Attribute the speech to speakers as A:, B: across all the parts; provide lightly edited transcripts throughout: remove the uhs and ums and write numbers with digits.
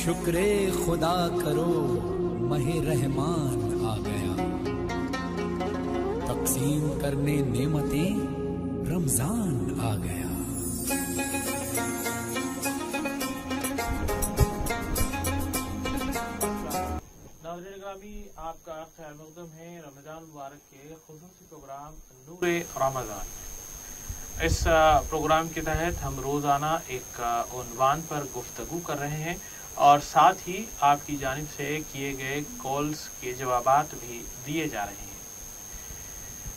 A: شکر خدا کرو ماہ رحمان آ گیا، تقسیم کرنے نعمتیں رمضان آ گیا۔
B: ناظرین گرامی، آپ کا خیر مقدم ہے رمضان مبارک کے خصوصی پروگرام نور رمضان۔ اس پروگرام کے تحت ہم روزانہ ایک عنوان پر گفتگو کر رہے ہیں اور ساتھ ہی آپ کی جانب سے کیے گئے کالز کے جوابات بھی دیے جا رہے ہیں۔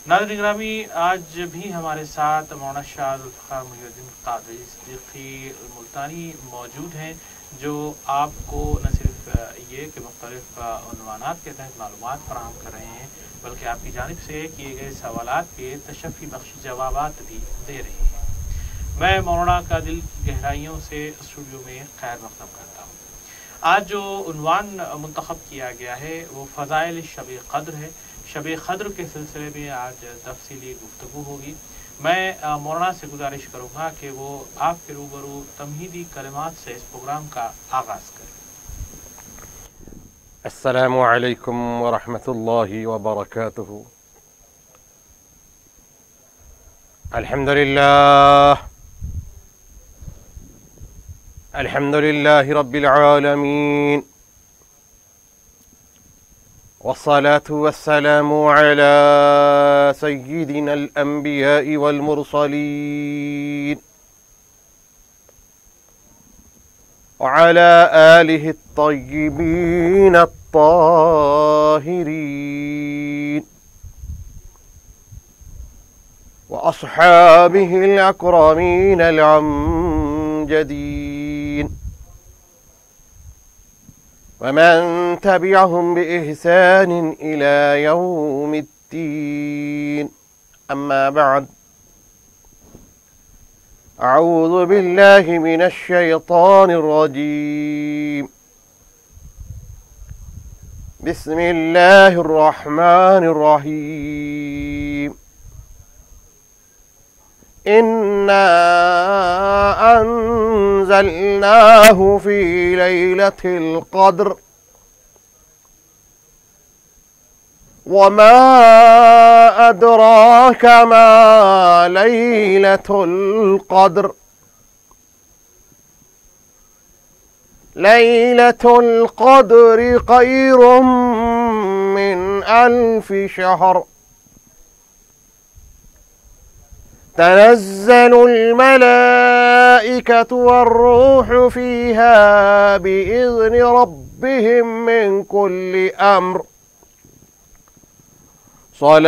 B: ناظرین گرامی، آج بھی ہمارے ساتھ مولانا شاہ ذوالفقار محی الدین قادری صدیقی ملتانی موجود ہیں، جو آپ کو نہ صرف یہ کہ مختلف عنوانات کے تحت معلومات فراہم کر رہے ہیں، بلکہ آپ کی جانب سے کیے گئے سوالات کے تشفی بخش جوابات بھی دے رہے ہیں۔ میں مولانا کا دل کی گہرائیوں سے اسٹوڈیو میں خیر مقدم کرتا ہوں۔ آج جو عنوان منتخب کیا گیا ہے وہ فضائل شب قدر ہے۔ شب قدر کے سلسلے میں آج تفصیلی گفتگو ہوگی۔ میں مولانا سے گزارش کروں گا کہ وہ آپ کے روبرو تمہیدی کلمات سے اس پروگرام کا آغاز کریں۔
C: السلام علیکم ورحمۃ اللہ وبرکاتہ۔ الحمد للہ رب العالمین، والصلاة والسلام على سيدنا الأنبياء والمرسلين وعلى آله الطيبين الطاهرين وأصحابه الأكرمين الأمجدين ومن تبعهم بإحسان إلى يوم الدين، أما بعد، أعوذ بالله من الشيطان الرجيم، بسم الله الرحمن الرحيم، إنا أنزلناه في ليلة القدر وما أدراك ما ليلة القدر، ليلة القدر خير من 1000 شهر، تنزل الملائكة والروح فيها بإذن ربهم من كل أمر، سلام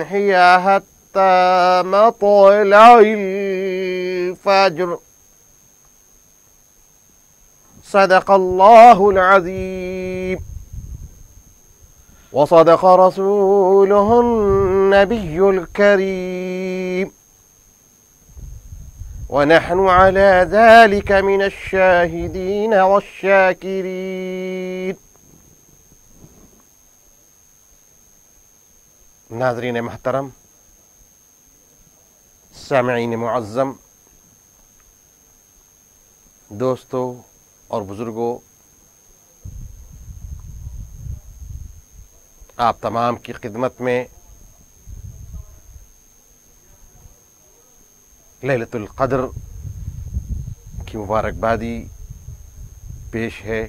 C: هي حتى مطلع الفجر، صدق الله العظيم، وصدق رسوله النبي الكريم، ونحن على ذلك من الشاهدين والشاكرين۔ ناظرین محترم، سامعین معظم، دوستو اور بزرگوں، آپ تمام کی خدمت میں لیلۃ القدر کی مبارکبادی پیش ہے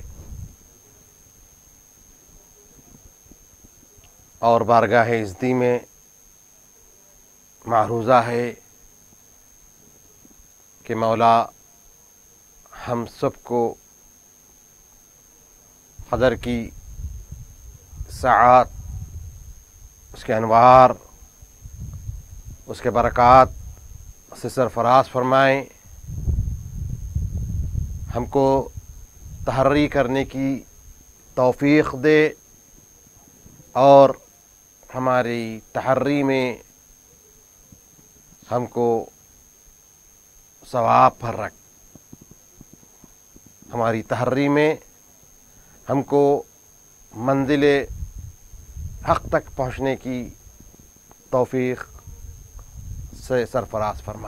C: اور بارگاہ عزتی میں معروضہ ہے کہ مولا ہم سب کو قدر کی ساعات، اس کے انوار، اس کے برکات سے سرفراز فرمائیں، ہم کو تحری کرنے کی توفیق دے اور ہماری تحری میں ہم کو ثواب پر رکھ، ہماری تحری میں ہم کو منزل حق تک پہنچنے کی توفیق سے سرفراز فرما۔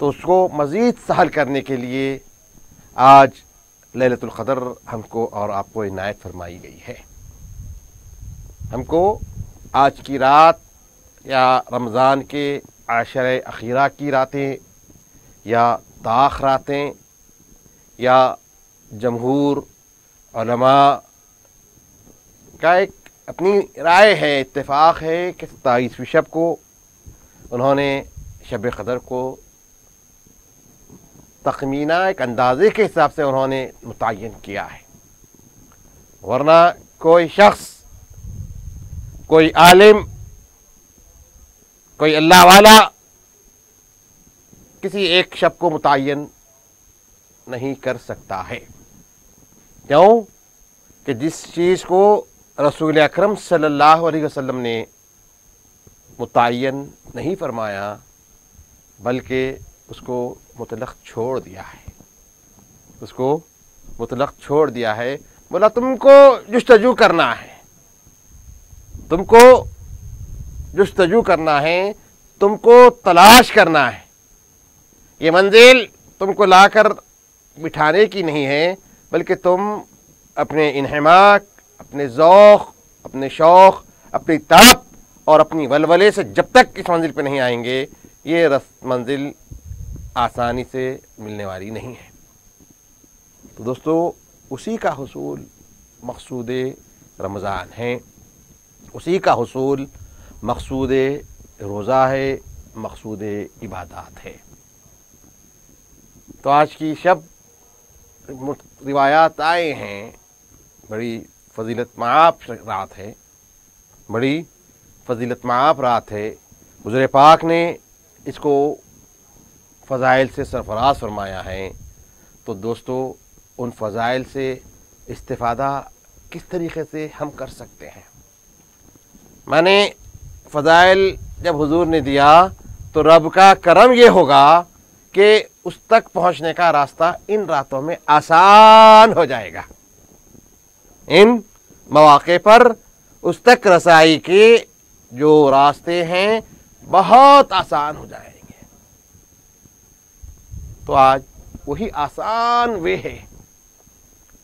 C: تو اس کو مزید سہل کرنے کے لیے آج لیلۃ القدر ہم کو اور آپ کو عنایت فرمائی گئی ہے۔ ہم کو آج کی رات یا رمضان کے عشرۂ اخیرہ کی راتیں یا داخ راتیں یا جمہور علماء کا ایک اپنی رائے ہے، اتفاق ہے کہ 27ویں شب کو انہوں نے شب قدر کو تخمینہ ایک اندازے کے حساب سے انہوں نے متعین کیا ہے، ورنہ کوئی شخص، کوئی عالم، کوئی اللہ والا کسی ایک شب کو متعین نہیں کر سکتا ہے۔ کیوں کہ جس چیز کو رسول اکرم صلی اللہ علیہ وسلم نے متعین نہیں فرمایا بلکہ اس کو مطلق چھوڑ دیا ہے، اس کو مطلق چھوڑ دیا ہے، بولا تم کو جستجو کرنا ہے، تم کو جستجو کرنا ہے، تم کو تلاش کرنا ہے، یہ منزل تم کو لا کر بٹھانے کی نہیں ہے بلکہ تم اپنے انہماک، اپنے ذوق، اپنے شوق، اپنی طاقت اور اپنی ولولے سے جب تک اس منزل پہ نہیں آئیں گے یہ منزل آسانی سے ملنے والی نہیں ہے۔ تو دوستو اسی کا حصول مقصود رمضان ہے، اسی کا حصول مقصود روزہ ہے، مقصود عبادات ہے۔ تو آج کی شب روایات آئے ہیں، بڑی فضیلت معاف رات ہے، بڑی فضیلت معاف رات ہے، حضور پاک نے اس کو فضائل سے سرفراز فرمایا ہے۔ تو دوستو ان فضائل سے استفادہ کس طریقے سے ہم کر سکتے ہیں؟ میں نے فضائل جب حضور نے دیا تو رب کا کرم یہ ہوگا کہ اس تک پہنچنے کا راستہ ان راتوں میں آسان ہو جائے گا، ان مواقع پر اس تک رسائی کے جو راستے ہیں بہت آسان ہو جائیں گے۔ تو آج وہی آسان وے ہے،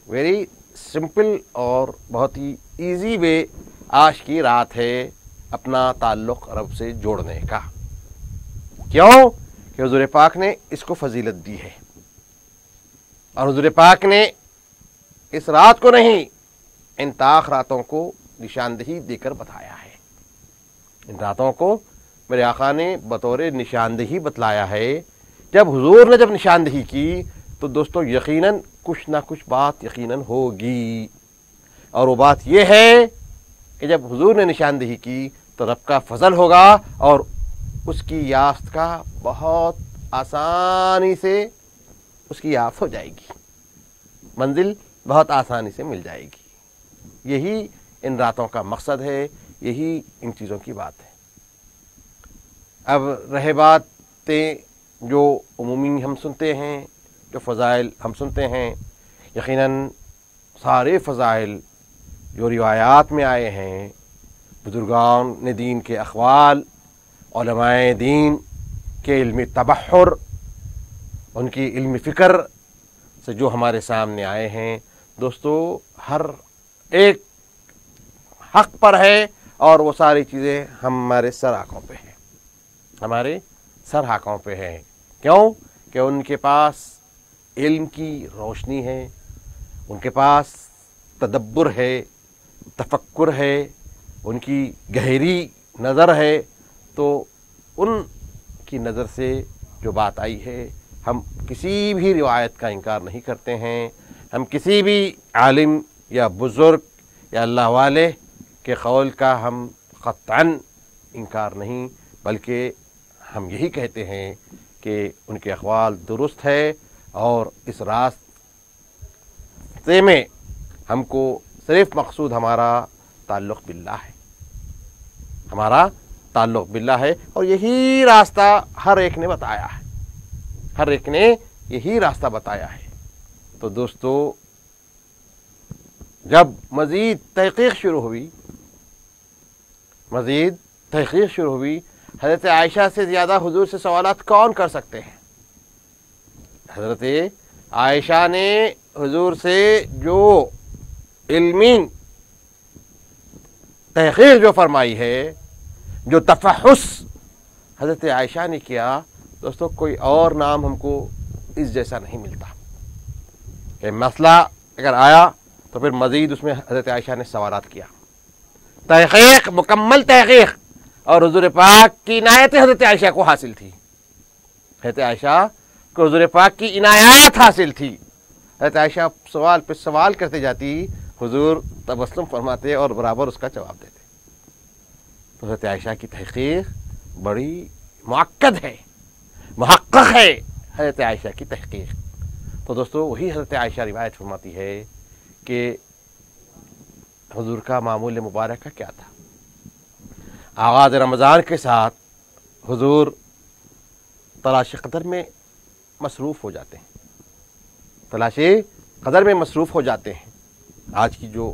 C: ویری سمپل اور بہت ہی ایزی وے آج کی رات ہے اپنا تعلق رب سے جوڑنے کا۔ کیوں کہ حضور پاک نے اس کو فضیلت دی ہے، اور حضور پاک نے اس رات کو نہیں ان طاق راتوں کو نشاندہی دے کر بتایا ہے۔ ان راتوں کو میرے آقا نے بطور نشاندہی بتلایا ہے۔ جب حضور نے جب نشاندہی کی تو دوستو یقیناً کچھ نہ کچھ بات یقیناً ہوگی، اور وہ بات یہ ہے کہ جب حضور نے نشاندہی کی تو رب کا فضل ہوگا اور اس کی یافت کا بہت آسانی سے اس کی یافت ہو جائے گی، منزل بہت آسانی سے مل جائے گی۔ یہی ان راتوں کا مقصد ہے، یہی ان چیزوں کی بات ہے۔ اب رہے باتیں جو عمومی ہم سنتے ہیں، جو فضائل ہم سنتے ہیں، یقیناً سارے فضائل جو روایات میں آئے ہیں، بزرگان نے دین کے اقوال، علماء دین کے علم تبحر، ان کی علم فکر سے جو ہمارے سامنے آئے ہیں، دوستو ہر ایک حق پر ہے، اور وہ ساری چیزیں ہمارے سر آنکھوں پہ ہیں، ہمارے سر آنکھوں پہ ہیں۔ کیوں کہ ان کے پاس علم کی روشنی ہے، ان کے پاس تدبر ہے، تفکر ہے، ان کی گہری نظر ہے۔ تو ان کی نظر سے جو بات آئی ہے، ہم کسی بھی روایت کا انکار نہیں کرتے ہیں، ہم کسی بھی عالم یا بزرگ یا اللہ والے کے قول کا ہم قطعاً انکار نہیں، بلکہ ہم یہی کہتے ہیں کہ ان کے اقوال درست ہے، اور اس راستے میں ہم کو صرف مقصود ہمارا تعلق باللہ ہے، ہمارا تعلق باللہ ہے، اور یہی راستہ ہر ایک نے بتایا ہے، ہر ایک نے یہی راستہ بتایا ہے۔ تو دوستو جب مزید تحقیق شروع ہوئی، حضرت عائشہ سے زیادہ حضور سے سوالات کون کر سکتے ہیں؟ حضرت عائشہ نے حضور سے جو علمی تحقیق جو فرمائی ہے، جو تفحص حضرت عائشہ نے کیا، دوستو کوئی اور نام ہم کو اس جیسا نہیں ملتا کہ مسئلہ اگر آیا تو پھر مزید اس میں حضرت عائشہ نے سوالات کیا، تحقیق، مکمل تحقیق، اور حضور پاک کی عنایت حضرت عائشہ کو حاصل تھی، حضرت عائشہ کو حضور پاک کی عنایات حاصل تھی۔ حضرت عائشہ سوال پہ سوال کرتے جاتی، حضور تبسم فرماتے اور برابر اس کا جواب دیتے۔ تو حضرت عائشہ کی تحقیق بڑی مؤکد ہے، محقق ہے حضرت عائشہ کی تحقیق۔ تو دوستو وہی حضرت عائشہ روایت فرماتی ہے کہ حضور کا معمول مبارکہ کیا تھا؟ آغاز رمضان کے ساتھ حضور تلاش قدر میں مصروف ہو جاتے ہیں، تلاش قدر میں مصروف ہو جاتے ہیں۔ آج کی جو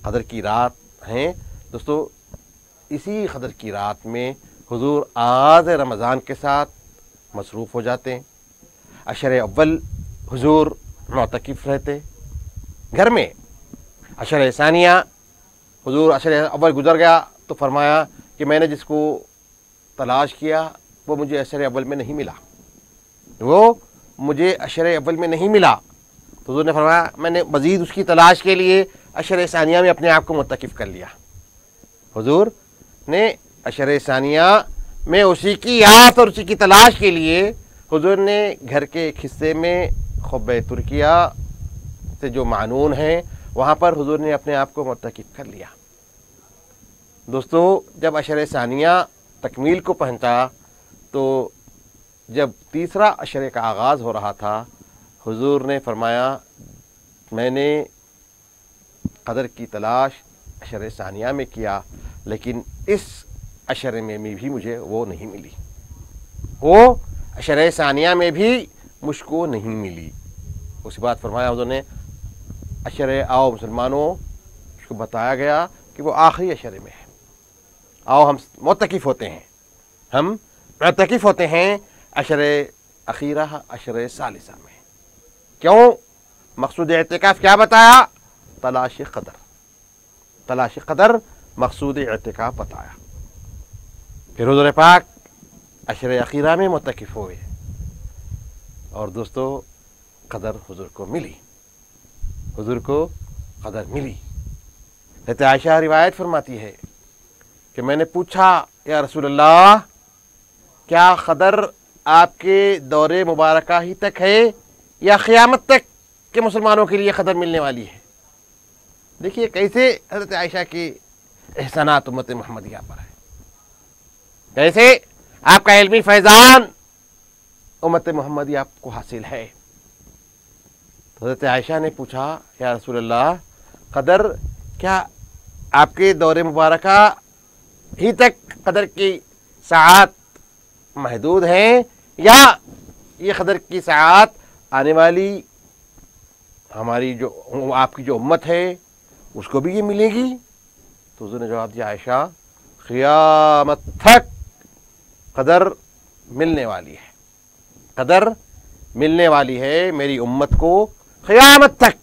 C: قدر کی رات ہیں دوستو، اسی قدر کی رات میں حضور آغاز رمضان کے ساتھ مصروف ہو جاتے ہیں۔ عشر اول حضور معتکف رہتے گھر میں، عشر ثانیہ حضور عشر اول گزر گیا تو فرمایا کہ میں نے جس کو تلاش کیا وہ مجھے عشر اول میں نہیں ملا، وہ مجھے عشر اول میں نہیں ملا، تو حضور نے فرمایا میں نے مزید اس کی تلاش کے لیے عشر ثانیہ میں اپنے آپ کو معتکف کر لیا۔ حضور نے عشر ثانیہ میں اسی کی یاد اور اسی کی تلاش کے لیے حضور نے گھر کے ایک حصے میں خبہ ترکیہ سے جو معنون ہیں وہاں پر حضور نے اپنے آپ کو معتکف کر لیا۔ دوستو جب عشر ثانیہ تکمیل کو پہنچا تو جب تیسرا عشرے کا آغاز ہو رہا تھا، حضور نے فرمایا میں نے قدر کی تلاش عشر ثانیہ میں کیا، لیکن اس عشرے میں بھی مجھے وہ نہیں ملی، وہ عشر ثانیہ میں بھی مجھ کو نہیں ملی۔ اس کے بعد فرمایا حضور نے عشر آؤ مسلمانوں، اس کو بتایا گیا کہ وہ آخری عشرے میں ہے، آؤ ہم معتکف ہوتے ہیں، ہم معتکف ہوتے ہیں عشر اخیرہ عشر ثالثہ میں۔ کیوں؟ مقصود اعتکاف کیا بتایا؟ تلاش قدر، تلاش قدر مقصود اعتکاف بتایا۔ پھر حضور پاک عشر اخیرہ میں معتکف ہوئے اور دوستو قدر حضور کو ملی، حضور کو قدر ملی۔ حضرت عائشہ روایت فرماتی ہے کہ میں نے پوچھا یا رسول اللہ کیا قدر آپ کے دور مبارکہ ہی تک ہے یا قیامت تک کے مسلمانوں کے لیے قدر ملنے والی ہے؟ دیکھیے کیسے حضرت عائشہ کے احسانات امت محمدیہ پر ہے، کیسے آپ کا علمی فیضان امت محمدیہ آپ کو حاصل ہے۔ تو حضرت عائشہ نے پوچھا یا رسول اللہ قدر کیا آپ کے دور مبارکہ ہی تک قدر کی ساعات محدود ہیں یا یہ قدر کی ساعات آنے والی ہماری جو آپ کی جو امت ہے اس کو بھی یہ ملے گی؟ تو حضور نے جواب دیا عائشہ قیامت تک قدر ملنے والی ہے، قدر ملنے والی ہے میری امت کو قیامت تک۔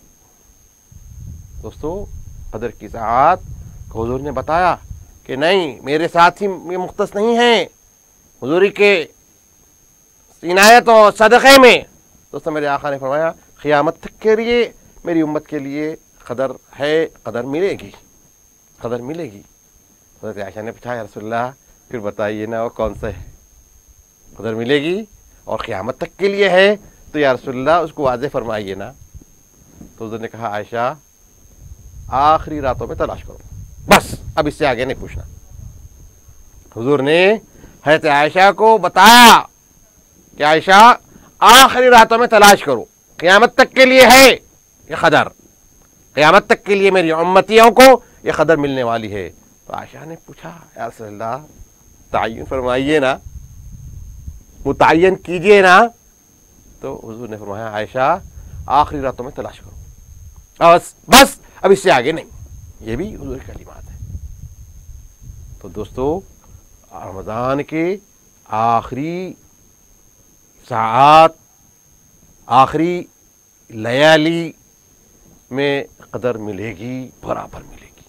C: دوستو قدر کی ساعات کو حضور نے بتایا کہ نہیں میرے ساتھ ہی یہ مختص نہیں ہیں، حضوری کے عنایت و صدقے میں دوستو میرے آقا نے فرمایا قیامت تک کے لیے میری امت کے لیے قدر ہے، قدر ملے گی، قدر ملے گی۔ حضرت عائشہ نے پوچھا یا رسول اللہ پھر بتائیے نا وہ کون سا ہے، قدر ملے گی اور قیامت تک کے لیے ہے تو یا رسول اللہ اس کو واضح فرمائیے نا۔ تو حضور نے کہا عائشہ آخری راتوں میں تلاش کرو، بس اب اس سے آگے نہیں پوچھنا۔ حضور نے حضرت عائشہ کو بتایا کہ عائشہ آخری راتوں میں تلاش کرو، قیامت تک کے لیے ہے یہ قدر، قیامت تک کے لیے میری امتیوں کو یہ قدر ملنے والی ہے۔ تو عائشہ نے پوچھا یا رسول اللہ تعین فرمائیے نا، متعین کیجئے نا۔ تو حضور نے فرمایا عائشہ آخری راتوں میں تلاش کرو، بس اب اس سے آگے نہیں۔ یہ بھی حضور کی کلمات ہے۔ تو دوستو رمضان کے آخری ساعات آخری لیالی میں قدر ملے گی، برابر ملے گی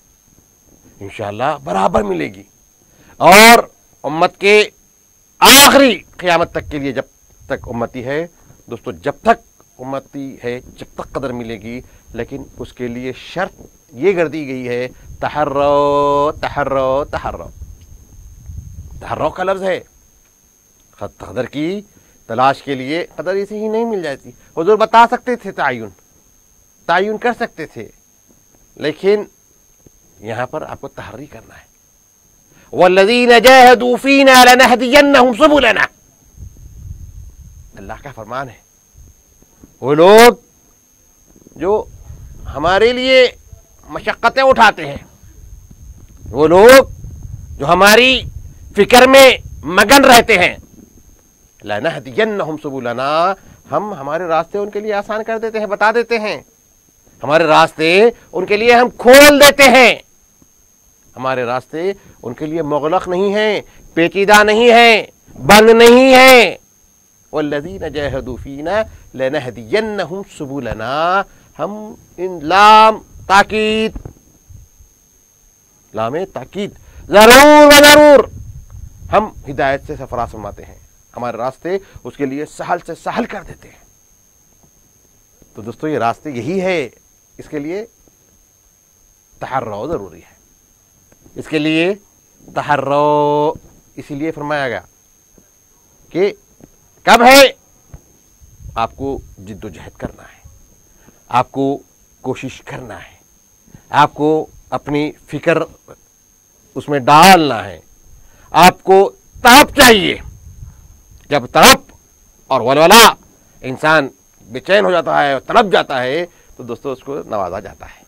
C: انشاءاللہ، برابر ملے گی. اور امت کے آخری قیامت تک کے لیے، جب تک امتی ہے دوستو، جب تک امتی ہے جب تک قدر ملے گی، لیکن اس کے لیے شرط یہ کر دی گئی ہے، تحرو تحرو تحرو. تحرو کا لفظ ہے، قدر کی تلاش کے لیے قدر اسے ہی نہیں مل جاتی. حضور بتا سکتے تھے تعین کر سکتے تھے، لیکن یہاں پر آپ کو تحری کرنا ہے. وَالَّذِينَ جَاهَدُوا فِينَا لَنَهْدِيَنَّهُمْ سُبُلَنَا، اللہ کا فرمان ہے. وہ لوگ جو ہمارے لیے مشقتیں اٹھاتے ہیں، وہ لوگ جو ہماری فکر میں مگن رہتے ہیں، لَنَهْدِيَنَّهُمْ سُبُلَنَا، ہم ہمارے راستے ان کے لیے آسان کر دیتے ہیں، بتا دیتے ہیں. ہمارے راستے ان کے لیے ہم کھول دیتے ہیں. ہمارے راستے ان کے لیے مغلق نہیں ہیں، پیچیدہ نہیں ہیں، بند نہیں ہیں. والذین جاہدوا فینا لنہدینہم سبلنا، ہم ان لام تاکید، لام تاکید، ضرور و ضرور ہم ہدایت سے سرفراز فرماتے ہیں، ہمارے راستے اس کے لیے سہل سے سہل کر دیتے ہیں. تو دوستو یہ راستے یہی ہے، اس کے لیے تحرو ضروری ہے. اس کے لیے تحرو اسی لیے فرمایا گیا کہ کب ہے؟ آپ کو جد و جہد کرنا ہے، آپ کو کوشش کرنا ہے، آپ کو اپنی فکر اس میں ڈالنا ہے، آپ کو طرف چاہیے. جب طرف اور ولولہ انسان بے چین ہو جاتا ہے اور تڑپ جاتا ہے تو دوستو اس کو نوازا جاتا ہے،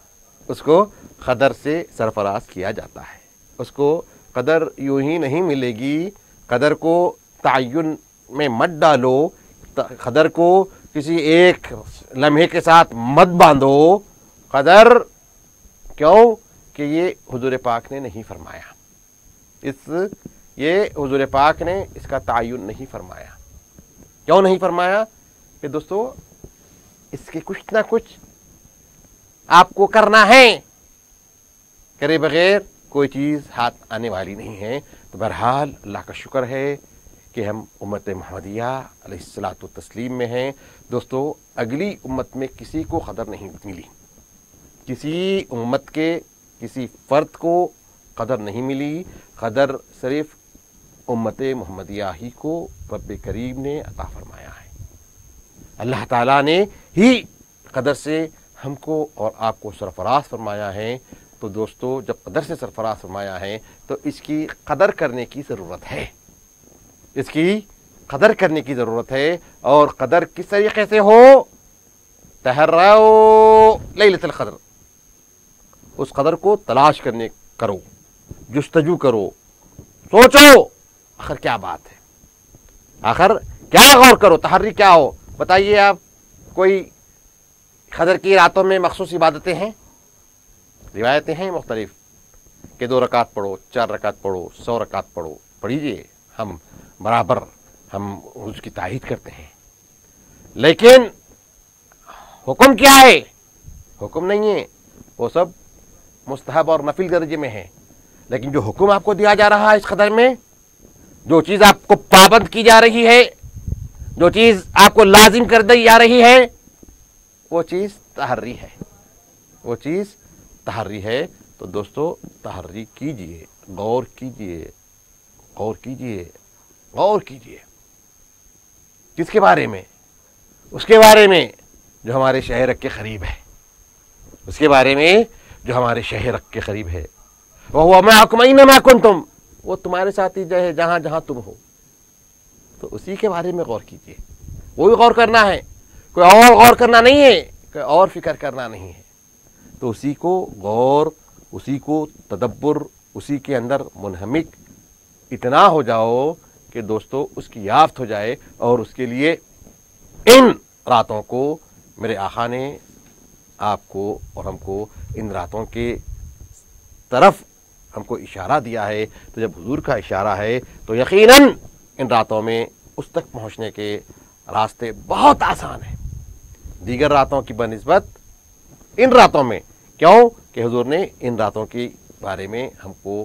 C: اس کو قدر سے سرفراز کیا جاتا ہے. اس کو قدر یوں ہی نہیں ملے گی. قدر کو تعین میں مت ڈالو، قدر کو کسی ایک لمحے کے ساتھ مت باندھو. قدر کیوں کہ یہ حضور پاک نے نہیں فرمایا، یہ حضور پاک نے اس کا تعین نہیں فرمایا. کیوں نہیں فرمایا؟ کہ دوستو اس کے کچھ نہ کچھ آپ کو کرنا ہے، کرے بغیر کوئی چیز ہاتھ آنے والی نہیں ہے. تو بہرحال اللہ کا شکر ہے کہ ہم امت محمدیہ علیہ الصلاۃ والتسلیم میں ہیں. دوستو اگلی امت میں کسی کو قدر نہیں ملی، کسی امت کے کسی فرد کو قدر نہیں ملی. قدر صرف امت محمدیہ ہی کو رب کریم نے عطا فرمایا ہے. اللہ تعالیٰ نے ہی قدر سے ہم کو اور آپ کو سرفراز فرمایا ہے. تو دوستو جب قدر سے سرفراز فرمایا ہے تو اس کی قدر کرنے کی ضرورت ہے، اس کی قدر کرنے کی ضرورت ہے. اور قدر کس طریقے سے ہو؟ تحروا لیلۃ القدر، اس قدر کو تلاش کرو، جستجو کرو، سوچو آخر کیا بات ہے، آخر کیا غور کرو. تحری کیا ہو بتائیے آپ؟ کوئی قدر کی راتوں میں مخصوص عبادتیں ہیں، روایتیں ہیں مختلف کہ 2 رکعت پڑھو، 4 رکعت پڑھو، 100 رکعت پڑھو. پڑھیے، ہم برابر ہم اس کی تائید کرتے ہیں. لیکن حکم کیا ہے؟ حکم نہیں ہے، وہ سب مستحب اور نفل درجے میں ہے. لیکن جو حکم آپ کو دیا جا رہا ہے اس قدر میں، جو چیز آپ کو پابند کی جا رہی ہے، جو چیز آپ کو لازم کر دی جا رہی ہے، وہ چیز تحری ہے، وہ چیز تحری ہے. تو دوستو تحری کیجئے، غور کیجئے، غور کیجئے، غور کیجئے. کس کے بارے میں؟ اس کے بارے میں جو ہمارے شہر کے قریب ہے، اس کے بارے میں جو ہمارے شہر کے قریب ہے. وَهُوَ مَعَكُمْ أَيْنَمَا كُنْتُمْ، وہ تمہارے ساتھ ہی ہے جہاں جہاں تم ہو. تو اسی کے بارے میں غور کیجئے. وہی غور کرنا ہے، کوئی اور غور کرنا نہیں ہے، کوئی اور فکر کرنا نہیں ہے. تو اسی کو غور، اسی کو تدبر، اسی کے اندر منہمک اتنا ہو جاؤ کہ دوستو اس کی یافت ہو جائے. اور اس کے لیے ان راتوں کو میرے آقا نے آپ کو اور ہم کو ان راتوں کے طرف ہم کو اشارہ دیا ہے. تو جب حضور کا اشارہ ہے تو یقیناً ان راتوں میں اس تک پہنچنے کے راستے بہت آسان ہیں، دیگر راتوں کی بنسبت ان راتوں میں، کیوں کہ حضور نے ان راتوں کے بارے میں ہم کو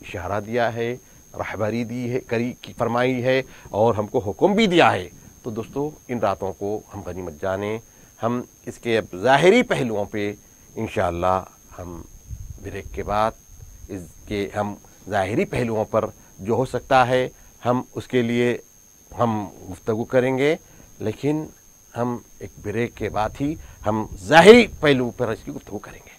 C: اشارہ دیا ہے، رہبری دی ہے، فرمائی ہے، اور ہم کو حکم بھی دیا ہے۔ تو دوستو ان راتوں کو ہم غنیمت جانیں۔ ہم اس کے اب ظاہری پہلوؤں پہ انشاءاللہ ہم بریک کے بعد اس کے ہم ظاہری پہلوؤں پر جو ہو سکتا ہے ہم اس کے لیے ہم گفتگو کریں گے، لیکن ہم ایک بریک کے بعد ہی ہم ظاہری پہلو پر اس کی گفتگو کریں گے۔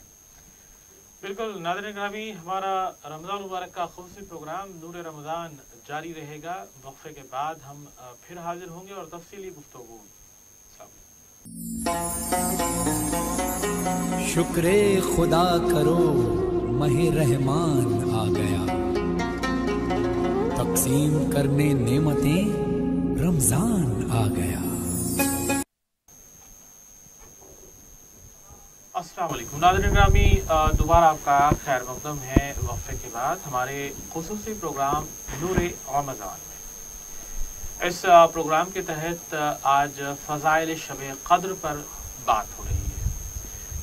B: بالکل ناظرین گرامی، ہمارا رمضان مبارک کا خصوصی پروگرام نور رمضان جاری رہے گا۔ وقفے کے بعد ہم پھر حاضر ہوں گے اور تفصیلی گفتگو ہوگی۔
A: شکر خدا کرو ماہ رحمان آ گیا، تقسیم کرنے نعمتیں رمضان آ گیا۔
B: السلام علیکم ناظرین گرامی، دوبارہ آپ کا خیر مقدم ہے وقفے کے بعد ہمارے خصوصی پروگرام نور رمضان میں۔ اس پروگرام کے تحت آج فضائل شب قدر پر بات ہو رہی ہے۔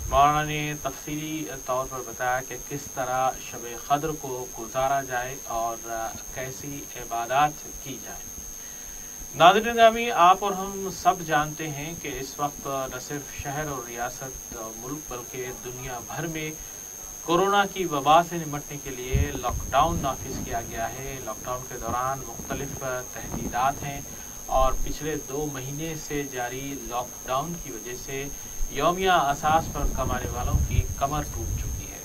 B: مولانا نے تفصیلی طور پر بتایا کہ کس طرح شب قدر کو گزارا جائے اور کیسی عبادات کی جائے۔ ناظرین گرامی، آپ اور ہم سب جانتے ہیں کہ اس وقت نہ صرف شہر اور ریاست ملک بلکہ دنیا بھر میں کورونا کی وبا سے نمٹنے کے لیے لاک ڈاؤن نافذ کیا گیا ہے۔ لاک ڈاؤن کے دوران مختلف تحدیدات ہیں اور پچھلے 2 مہینے سے جاری لاک ڈاؤن کی وجہ سے یومیہ اساس پر کمانے والوں کی کمر ٹوٹ چکی ہے۔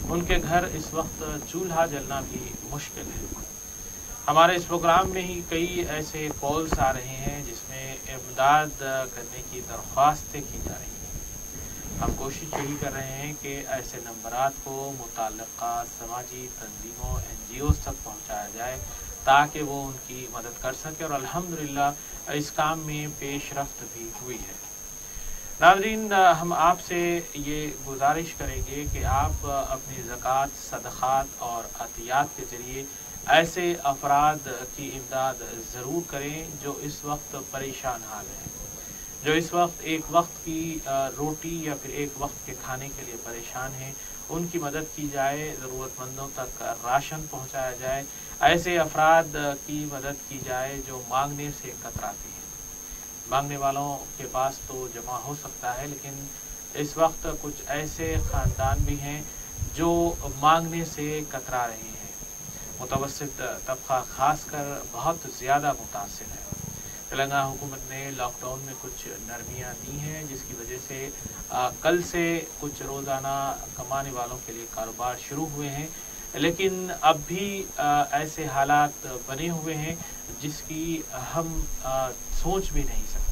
B: ان کے گھر اس وقت چولہا جلنا بھی مشکل ہے۔ ہمارے اس پروگرام میں ہی کئی ایسے کالز آ رہے ہیں جس میں امداد کرنے کی درخواستیں کی جا رہی ہیں۔ ہم کوشش یہی کر رہے ہیں کہ ایسے نمبرات کو متعلقہ سماجی تنظیموں NGOs تک پہنچایا جائے تاکہ وہ ان کی مدد کر سکے، اور الحمدللہ اس کام میں پیش رفت بھی ہوئی ہے۔ ناظرین، ہم آپ سے یہ گزارش کریں گے کہ آپ اپنی زکوٰۃ، صدقات اور عطیات کے ذریعے ایسے افراد کی امداد ضرور کریں جو اس وقت پریشان حال ہیں، جو اس وقت ایک وقت کی روٹی یا پھر ایک وقت کے کھانے کے لیے پریشان ہیں۔ ان کی مدد کی جائے، ضرورت مندوں تک راشن پہنچایا جائے، ایسے افراد کی مدد کی جائے جو مانگنے سے کتراتے ہیں۔ مانگنے والوں کے پاس تو جمع ہو سکتا ہے، لیکن اس وقت کچھ ایسے خاندان بھی ہیں جو مانگنے سے کترا رہے ہیں۔ متوسط طبقہ خاص کر بہت زیادہ متاثر ہے۔ تلنگانہ حکومت نے لاک ڈاؤن میں کچھ نرمیاں دی ہیں جس کی وجہ سے کل سے کچھ روزانہ کمانے والوں کے لیے کاروبار شروع ہوئے ہیں، لیکن اب بھی ایسے حالات بنے ہوئے ہیں جس کی ہم سوچ بھی نہیں سکتے۔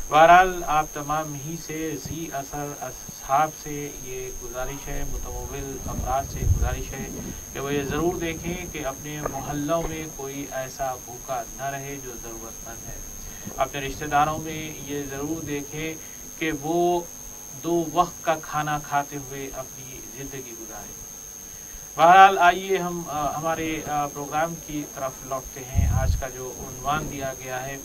B: بہرحال آپ تمام ہی سے ذی اثر اصحاب سے یہ گزارش ہے، متمول افراد سے گزارش ہے کہ وہ یہ ضرور دیکھیں کہ اپنے محلوں میں کوئی ایسا بھوکا نہ رہے جو ضرورت مند ہے۔ اپنے رشتہ داروں میں یہ ضرور دیکھیں کہ وہ 2 وقت کا کھانا کھاتے ہوئے اپنی زندگی گزاریں۔ بہرحال آئیے ہم ہمارے پروگرام کی طرف لوٹتے ہیں۔ آج کا جو عنوان دیا گیا ہے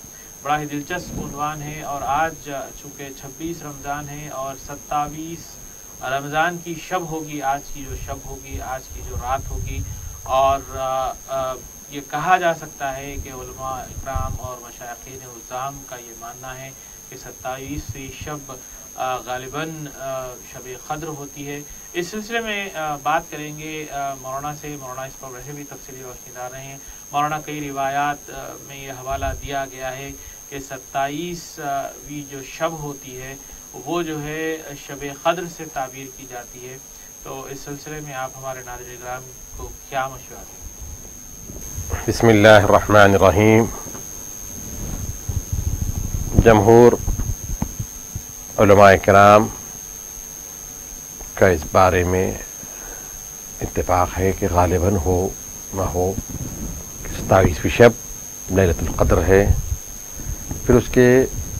B: بڑا ہی دلچسپ عنوان ہے، اور آج چونکہ 26 رمضان ہے اور 27 رمضان کی شب ہوگی، آج کی جو شب ہوگی، آج کی جو رات ہوگی، اور یہ کہا جا سکتا ہے کہ علماء اکرام اور مشائخین عظام کا یہ ماننا ہے کہ 27ویں شب غالباً شب قدر ہوتی ہے۔ اس سلسلے میں بات کریں گے مولانا سے۔ مولانا اس پر ویسے بھی تفصیلی روشنی ڈال رہے ہیں۔ مولانا کئی روایات میں یہ حوالہ دیا گیا ہے کہ 27ویں جو شب ہوتی ہے وہ جو ہے شب قدر سے تعبیر کی جاتی ہے۔ تو اس سلسلے میں آپ ہمارے ناظرین کرام کو کیا مشورہ دیں؟
C: بسم اللہ الرحمن الرحیم۔ جمہور علماء کرام کا اس بارے میں اتفاق ہے کہ غالباً ہو نہ ہو 27ویں شب لیلۃ القدر ہے۔ پھر اس کے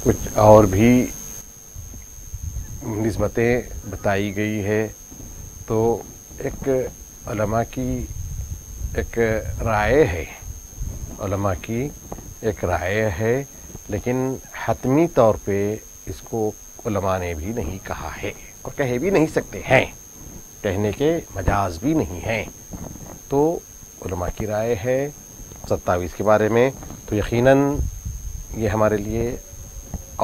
C: کچھ اور بھی نسبتیں بتائی گئی ہے، تو ایک علماء کی ایک رائے ہے، علماء کی ایک رائے ہے، لیکن حتمی طور پہ اس کو علماء نے بھی نہیں کہا ہے اور کہے بھی نہیں سکتے ہیں، کہنے کے مجاز بھی نہیں ہیں۔ تو علماء کی رائے ہے 27 کے بارے میں، تو یقیناً یہ ہمارے لیے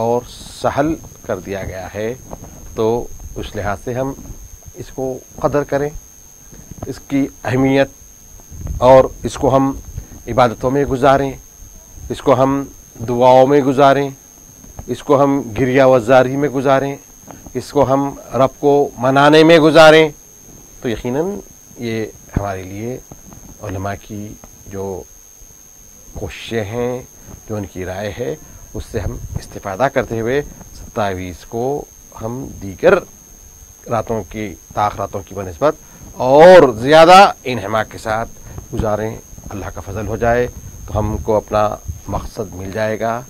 C: اور سہل کر دیا گیا ہے، تو اس لحاظ سے ہم اس کو قدر کریں، اس کی اہمیت، اور اس کو ہم عبادتوں میں گزاریں، اس کو ہم دعاؤں میں گزاریں، اس کو ہم گریہ وزاری میں گزاریں، اس کو ہم رب کو منانے میں گزاریں، تو یقیناً یہ ہمارے لیے علماء کی جو کوششیں ہیں، جو ان کی رائے ہے، اس سے ہم استفادہ کرتے ہوئے 27 کو ہم دیگر راتوں کی تاخراتوں کی بنسبت اور زیادہ انہماک کے ساتھ گزاریں۔ اللہ کا فضل ہو جائے تو ہم کو اپنا مقصد مل جائے گا،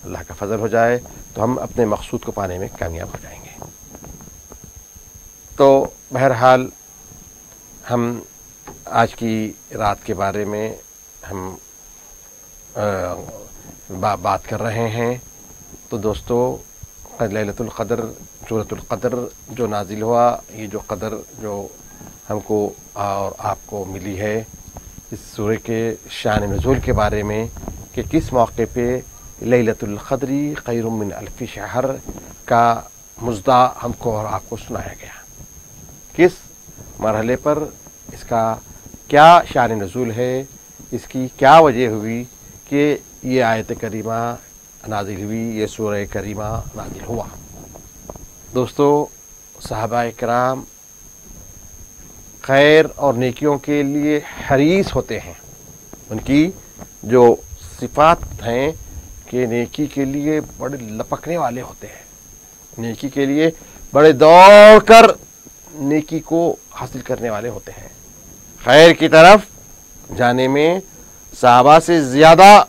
C: اللہ کا فضل ہو جائے تو ہم اپنے مقصود کو پانے میں کامیاب ہو جائیں گے۔ تو بہرحال ہم آج کی رات کے بارے میں ہم بات کر رہے ہیں، تو دوستو لیلۃ القدر، سورۃ القدر جو نازل ہوا، یہ جو قدر جو ہم کو اور آپ کو ملی ہے، اس سورہ کے شان نزول کے بارے میں کہ کس موقع پہ لیلۃ القدر خیر من الف شہر کا مژدہ ہم کو اور آپ کو سنایا گیا، کس مرحلے پر اس کا کیا شان نزول ہے، اس کی کیا وجہ ہوئی کہ یہ آیت کریمہ نازل ہوئی، یہ سورہ کریمہ نازل ہوا۔ دوستو صحابہ کرام خیر اور نیکیوں کے لیے حریص ہوتے ہیں، ان کی جو صفات ہیں کہ نیکی کے لیے بڑے لپکنے والے ہوتے ہیں، نیکی کے لیے بڑے دوڑ کر نیکی کو حاصل کرنے والے ہوتے ہیں، خیر کی طرف جانے میں صحابہ سے زیادہ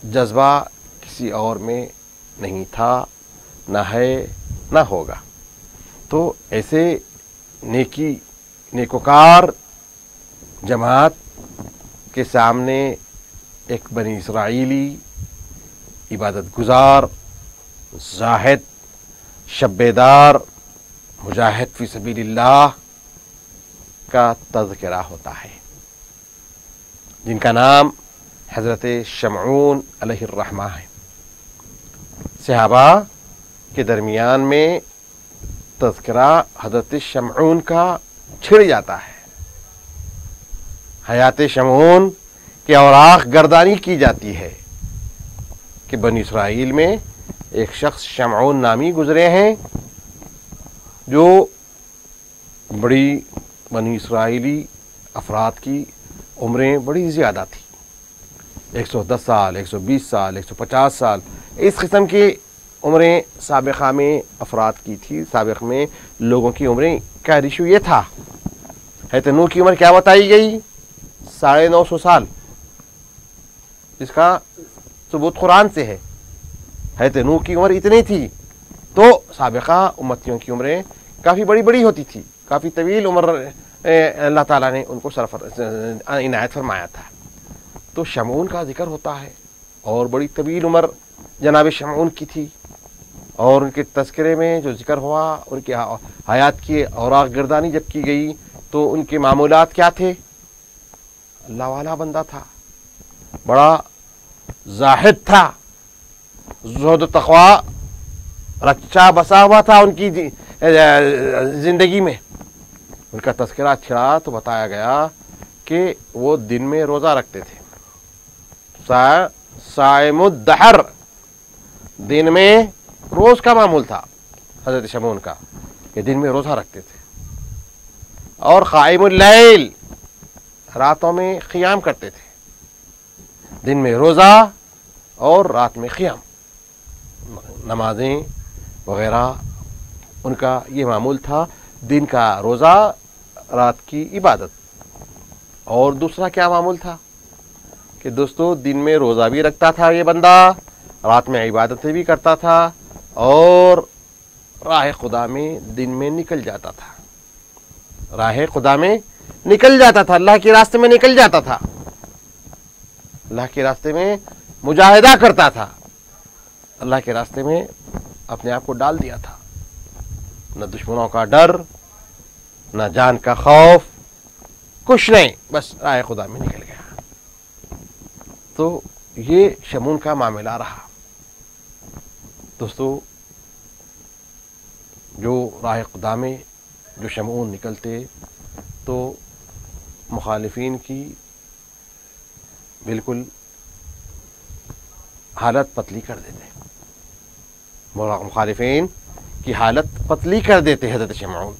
C: جذبہ کسی اور میں نہیں تھا، نہ ہے، نہ ہوگا۔ تو ایسے نیکوکار جماعت کے سامنے ایک بنی اسرائیلی عبادت گزار، زاہد، شب بیدار، مجاہد فی سبیل اللہ کا تذکرہ ہوتا ہے، جن کا نام حضرت شمعون علیہ الرحمہ ہے۔ صحابہ کے درمیان میں تذکرہ حضرت شمعون کا چھڑ جاتا ہے، حیات شمعون کے اوراق گردانی کی جاتی ہے کہ بنی اسرائیل میں ایک شخص شمعون نامی گزرے ہیں، جو بڑی بنی اسرائیلی افراد کی عمریں بڑی زیادہ تھی، 110 سال، 120 سال، 150 سال، اس قسم کی عمریں سابقہ میں افراد کی تھی۔ سابق میں لوگوں کی عمریں کا ریشو یہ تھا، حضرت نوح کی عمر کیا بتائی گئی؟ 950 سال، جس کا ثبوت قرآن سے ہے۔ حضرت نوح کی عمر اتنی تھی، تو سابقہ امتیوں کی عمریں کافی بڑی بڑی ہوتی تھی، کافی طویل عمر اللہ تعالیٰ نے ان کو عنایت فرمایا تھا۔ تو شمعون کا ذکر ہوتا ہے، اور بڑی طویل عمر جناب شمعون کی تھی، اور ان کے تذکرے میں جو ذکر ہوا، ان کی حیات کی اوراق گردانی جب کی گئی، تو ان کے معمولات کیا تھے؟ اللہ والا بندہ تھا، بڑا زاہد تھا، زہد و تقوی رچا بسا ہوا تھا ان کی زندگی میں۔ ان کا تذکرہ چھڑا تو بتایا گیا کہ وہ دن میں روزہ رکھتے تھے، صائم الدہر، دن میں روز کا معمول تھا حضرت شمعون کا کہ دن میں روزہ رکھتے تھے، اور قائم اللیل، راتوں میں قیام کرتے تھے، دن میں روزہ اور رات میں قیام، نمازیں وغیرہ ان کا یہ معمول تھا، دن کا روزہ، رات کی عبادت۔ اور دوسرا کیا معمول تھا کہ دوستو دن میں روزہ بھی رکھتا تھا یہ بندہ، رات میں عبادتیں بھی کرتا تھا، اور راہ خدا میں دن میں نکل جاتا تھا، راہ خدا میں نکل جاتا تھا، اللہ کے راستے میں نکل جاتا تھا، اللہ کے راستے میں مجاہدہ کرتا تھا، اللہ کے راستے میں اپنے آپ کو ڈال دیا تھا۔ نہ دشمنوں کا ڈر، نہ جان کا خوف، کچھ نہیں، بس رائے خدا میں نکل گیا۔ تو یہ شمعون کا معاملہ رہا۔ دوستو، جو راہ خدا میں جو شمعون نکلتے تو مخالفین کی بالکل حالت پتلی کر دیتے، مخالفین کی حالت پتلی کر دیتے۔ حضرت شمعون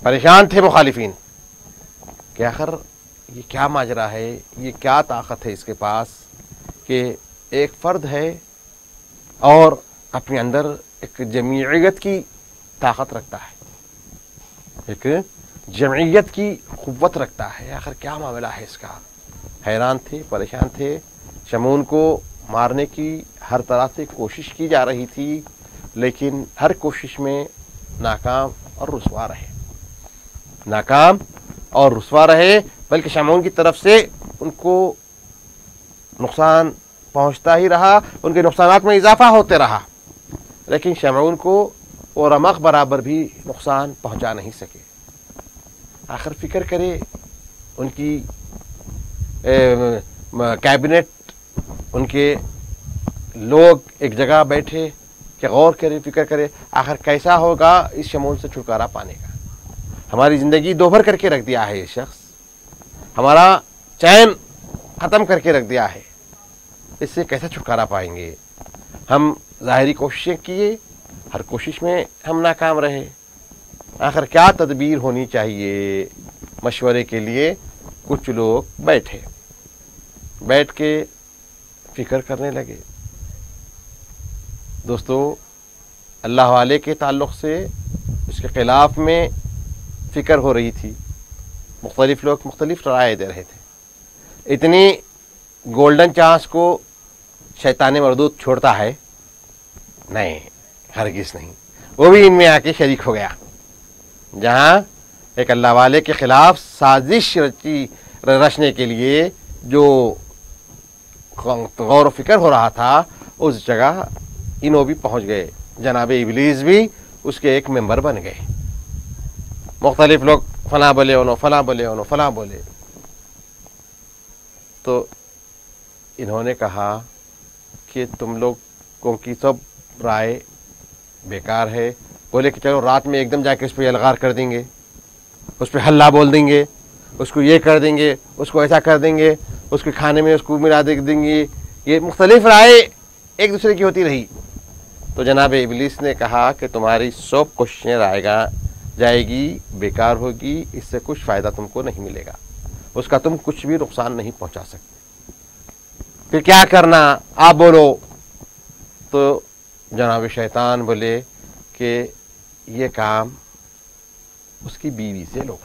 C: پریشان تھے مخالفین کہ آخر یہ کیا ماجرا ہے، یہ کیا طاقت ہے اس کے پاس کہ ایک فرد ہے اور اپنے اندر ایک جمعیت کی طاقت رکھتا ہے، ایک جمعیت کی قوت رکھتا ہے، آخر کیا معاملہ ہے اس کا۔ حیران تھے، پریشان تھے۔ شمعون کو مارنے کی ہر طرح سے کوشش کی جا رہی تھی، لیکن ہر کوشش میں ناکام اور رسوا رہے، ناکام اور رسوا رہے، بلکہ شمعون کی طرف سے ان کو نقصان پہنچتا ہی رہا، ان کے نقصانات میں اضافہ ہوتے رہا، لیکن شمعون کو وہ رمق برابر بھی نقصان پہنچا نہیں سکے۔ آخر فکر کرے ان کی کیبنٹ، ان کے لوگ ایک جگہ بیٹھے کہ غور کرے، فکر کرے آخر کیسا ہوگا اس شمعون سے چھٹکارا پانے کا۔ ہماری زندگی دوبھر کر کے رکھ دیا ہے یہ شخص، ہمارا چین ختم کر کے رکھ دیا ہے، اس سے کیسے چھٹکارا پائیں گے؟ ہم ظاہری کوششیں کیے، ہر کوشش میں ہم ناکام رہے، آخر کیا تدبیر ہونی چاہیے؟ مشورے کے لیے کچھ لوگ بیٹھ کے فکر کرنے لگے۔ دوستو، اللہ والے کے تعلق سے اس کے خلاف میں فکر ہو رہی تھی، مختلف لوگ مختلف رائے دے رہے تھے۔ اتنی گولڈن چانس کو شیطان مردود چھوڑتا ہے؟ نہیں، ہرگز نہیں۔ وہ بھی ان میں آ کے شریک ہو گیا، جہاں ایک اللہ والے کے خلاف سازش رچنے کے لیے جو غور و فکر ہو رہا تھا، اس جگہ انہوں بھی پہنچ گئے، جناب ابلیس بھی اس کے ایک ممبر بن گئے۔ مختلف لوگ فلاں بولے، فلاں بولے، فلاں بولے، تو انہوں نے کہا کہ تم لوگوں کی سب رائے بیکار ہے۔ بولے کہ چلو رات میں ایک دم جا کے اس پہ الغار کر دیں گے، اس پہ ہلہ بول دیں گے، اس کو یہ کر دیں گے، اس کو ایسا کر دیں گے، اس کے کھانے میں اس کو ملا دیں گے۔ یہ مختلف رائے ایک دوسرے کی ہوتی رہی۔ تو جناب ابلیس نے کہا کہ تمہاری سب کوششیں جائے گی، بیکار ہوگی، اس سے کچھ فائدہ تم کو نہیں ملے گا، اس کا تم کچھ بھی نقصان نہیں پہنچا سکتے۔ پھر کیا کرنا؟ آپ بولو۔ تو جناب شیطان بولے کہ یہ کام اس کی بیوی سے لو،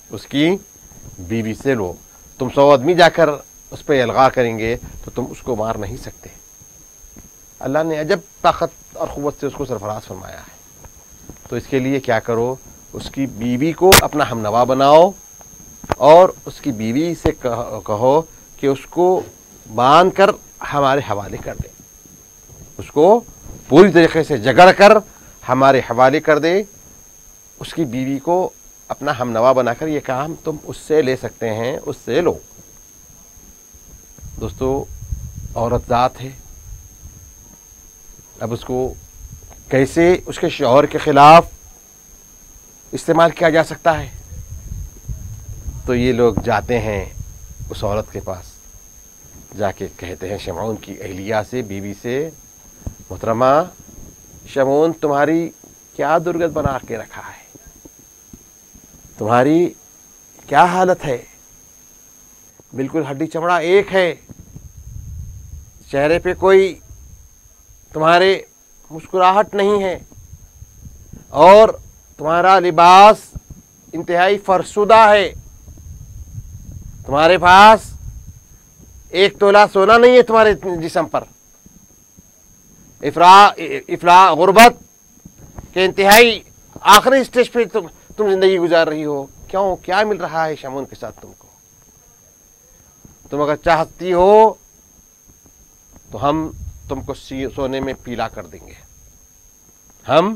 C: اس کی بیوی سے لو۔ تم 100 آدمی جا کر اس پہ الغا کریں گے تو تم اس کو مار نہیں سکتے۔ اللہ نے عجب طاقت اور قوت سے اس کو سرفراز فرمایا ہے۔ تو اس کے لیے کیا کرو؟ اس کی بیوی کو اپنا ہمنوا بناؤ اور اس کی بیوی سے کہو کہ اس کو باندھ کر ہمارے حوالے کر دے، اس کو پوری طریقے سے جگڑ کر ہمارے حوالے کر دے۔ اس کی بیوی کو اپنا ہمنوا بنا کر یہ کام تم اس سے لے سکتے ہیں، اس سے لو۔ دوستو، عورت ذات ہے، اب اس کو کیسے اس کے شوہر کے خلاف استعمال کیا جا سکتا ہے؟ تو یہ لوگ جاتے ہیں اس عورت کے پاس، جا کے کہتے ہیں شمعون کی اہلیہ سے، بیوی سے، محترمہ شمعون تمہاری کیا درگت بنا کے رکھا ہے، تمہاری کیا حالت ہے؟ بالکل ہڈی چمڑا ایک ہے، چہرے پہ کوئی تمہارے مسکراہٹ نہیں ہے، اور تمہارا لباس انتہائی فرسودہ ہے، تمہارے پاس 1 تولہ سونا نہیں ہے تمہارے جسم پر، افلاح غربت کے انتہائی آخری اسٹیج پہ تم زندگی گزار رہی ہو۔ کیوں؟ کیا مل رہا ہے شمعون کے ساتھ تم کو؟ تم اگر چاہتی ہو تو ہم تم کو سونے میں پیلا کر دیں گے، ہم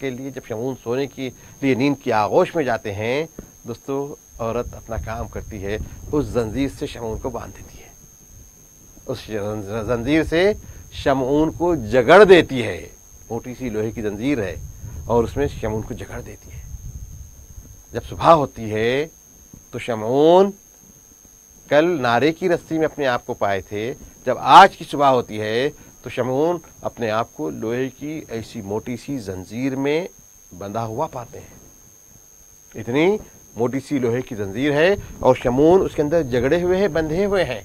C: کے لیے جب شمعون سونے کے لیے نیند کی آغوش میں جاتے ہیں دوستو، عورت اپنا کام کرتی ہے، اس زنجیر سے شمعون کو باندھ دیتی ہے، اس زنجیر سے شمعون کو جگڑ دیتی ہے. موٹی سی لوہے کی زنجیر ہے اور اس میں شمعون کو جگڑ دیتی ہے. جب صبح ہوتی ہے تو شمعون کل نارے کی رسی میں اپنے آپ کو پائے تھے، جب آج کی صبح ہوتی ہے تو شمعون اپنے آپ کو لوہے کی ایسی موٹی سی زنجیر میں بندھا ہوا پاتے ہیں. اتنی موٹی سی لوہے کی زنجیر ہے اور شمعون اس کے اندر جگڑے ہوئے ہیں، بندھے ہوئے ہیں.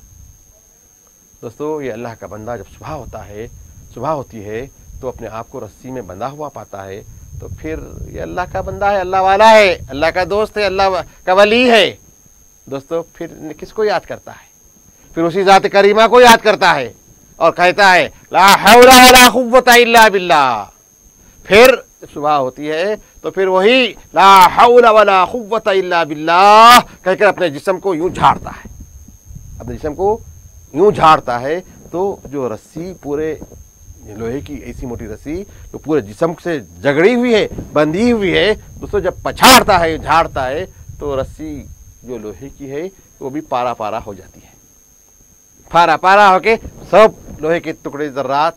C: دوستو، یہ اللہ کا بندہ جب صبح ہوتی ہے تو اپنے آپ کو رسی میں بندھا ہوا پاتا ہے، تو پھر یہ اللہ کا بندہ ہے، اللہ والا ہے، اللہ کا دوست ہے، اللہ کا ولی ہے. دوستو، پھر کس کو یاد کرتا ہے؟ پھر اسی ذات کریمہ کو یاد کرتا ہے اور کہتا ہے لا حول ولا قوت الا باللہ. پھر جب صبح ہوتی ہے تو پھر وہی لا حول ولا قوت الا باللہ کہہ کر اپنے جسم کو یوں جھاڑتا ہے، تو جو رسی پورے لوہے کی ایسی موٹی رسی جو پورے جسم سے جگڑی ہوئی ہے، بندھی ہوئی ہے، دوستو جب پچھاڑتا ہے، جھاڑتا ہے، تو رسی جو لوہے کی ہے وہ بھی پارا پارا ہو جاتی ہے. پارا پارا ہو کے سب لوہے کے ٹکڑے ذرات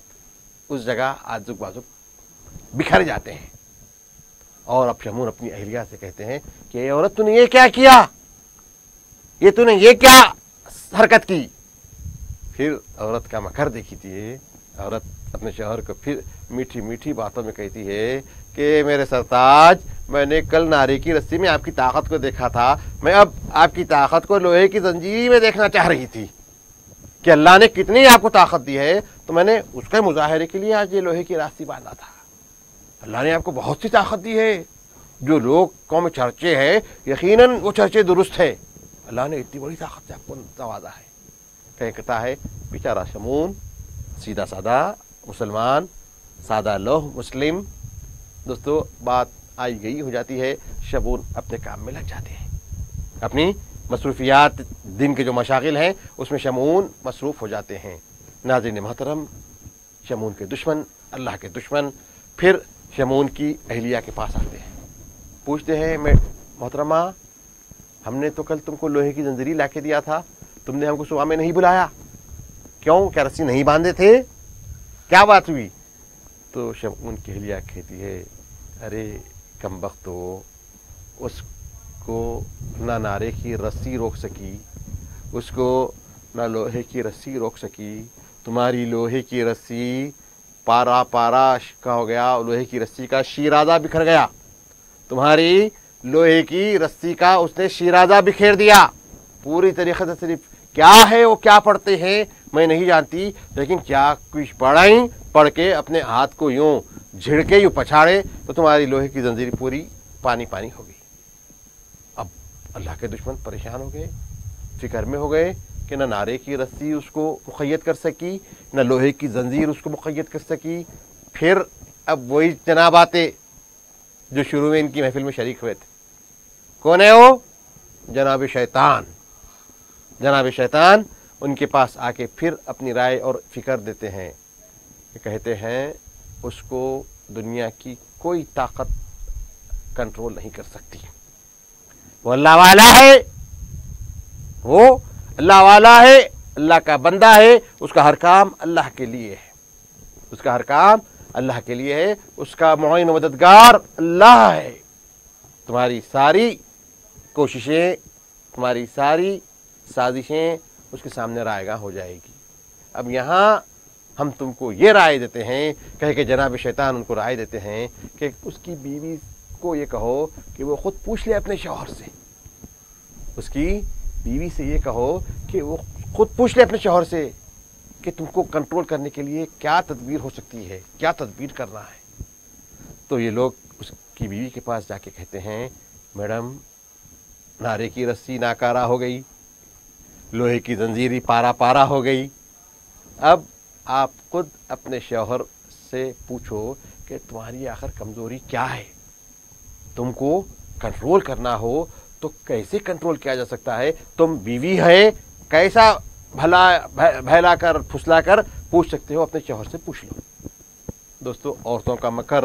C: اس جگہ آزک بازک بکھر جاتے ہیں. اور اب شمعون اپنی اہلیہ سے کہتے ہیں کہ اے عورت، تو نے یہ کیا کیا؟ تو نے یہ کیا حرکت کی؟ پھر عورت کا مکر دیکھی تھی. عورت اپنے شوہر کو پھر میٹھی میٹھی باتوں میں کہتی ہے کہ میرے سرتاج، میں نے کل نارے کی رسی میں آپ کی طاقت کو دیکھا تھا، میں اب آپ کی طاقت کو لوہے کی زنجیر میں دیکھنا چاہ رہی تھی کہ اللہ نے کتنی آپ کو طاقت دی ہے، تو میں نے اس کے مظاہرے کے لیے آج یہ لوہے کی رسی باندھا تھا. اللہ نے آپ کو بہت سی طاقت دی ہے. جو لوگ قوم چرچے ہیں، یقیناً وہ چرچے درست ہے. اللہ نے اتنی بڑی طاقت سے آپ کو نوازا ہے. کہتا ہے بیچارہ شمعون، سیدھا سادہ مسلمان، سادہ لوح مسلم. دوستو، بات آئی گئی ہو جاتی ہے، شمعون اپنے کام میں لگ جاتے ہیں. اپنی مصروفیات، دن کے جو مشاغل ہیں اس میں شمعون مصروف ہو جاتے ہیں. ناظرین محترم، شمعون کے دشمن، اللہ کے دشمن، پھر شمعون کی اہلیہ کے پاس آتے ہیں، پوچھتے ہیں محترمہ، ہم نے تو کل تم کو لوہے کی زنجیر لا کے دیا تھا، تم نے ہم کو صبح میں نہیں بلایا، کیوں؟ کیا رسی نہیں باندھے تھے؟ کیا بات ہوئی؟ تو شمعون کی اہلیہ کہتی ہے ارے کمبختو، اس کو نہ نعرے کی رسی روک سکی، اس کو نہ لوہے کی رسی روک سکی. تمہاری لوہے کی رسی پارا پارا کا ہو گیا، لوہے کی رسی کا شیرازہ بکھر گیا. تمہاری لوہے کی رسی کا اس نے شیرازہ بکھیر دیا. پوری طریقے سے صرف کیا ہے وہ کیا پڑھتے ہیں میں نہیں جانتی، لیکن کیا کچھ پڑھ کے اپنے ہاتھ کو یوں جھڑکے یوں پچھاڑے تو تمہاری لوہے کی زنجیر پوری پانی پانی ہو گئی. اب اللہ کے دشمن پریشان ہو گئے، فکر میں ہو گئے کہ نہ نعرے کی رسی اس کو مقید کر سکی، نہ لوہے کی زنجیر اس کو مقید کر سکی. پھر اب وہی جناب آتے جو شروع میں ان کی محفل میں شریک ہوئے تھے. کون ہے وہ؟ جناب شیطان. جناب شیطان ان کے پاس آ کے پھر اپنی رائے اور فکر دیتے ہیں کہ کہتے ہیں اس کو دنیا کی کوئی طاقت کنٹرول نہیں کر سکتی. وہ اللہ والا ہے، وہ اللہ والا ہے، اللہ کا بندہ ہے، اس کا ہر کام اللہ کے لیے ہے، اس کا ہر کام اللہ کے لیے ہے، اس کا معین و مددگار اللہ ہے. تمہاری ساری کوششیں، تمہاری ساری سازشیں اس کے سامنے رائے گاہ ہو جائے گی. اب یہاں ہم تم کو یہ رائے دیتے ہیں، کہہ کے جناب شیطان ان کو رائے دیتے ہیں کہ اس کی بیوی کو یہ کہو کہ وہ خود پوچھ لے اپنے شوہر سے. اس کی بیوی سے یہ کہو کہ وہ خود پوچھ لے اپنے شوہر سے کہ تم کو کنٹرول کرنے کے لیے کیا تدبیر ہو سکتی ہے، کیا تدبیر کرنا ہے. تو یہ لوگ اس کی بیوی کے پاس جا کے کہتے ہیں میڈم، نعرے کی رسی ناکارہ ہو گئی، لوہے کی زنجیری پارا پارا ہو گئی. اب آپ خود اپنے شوہر سے پوچھو کہ تمہاری آخر کمزوری کیا ہے. تم کو کنٹرول کرنا ہو تو کیسے کنٹرول کیا جا سکتا ہے؟ تم بیوی ہے، کیسا بھلا کر پھسلا کر پوچھ سکتے ہو؟ اپنے شوہر سے پوچھ لو. دوستو، عورتوں کا مکر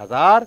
C: 1000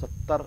C: 70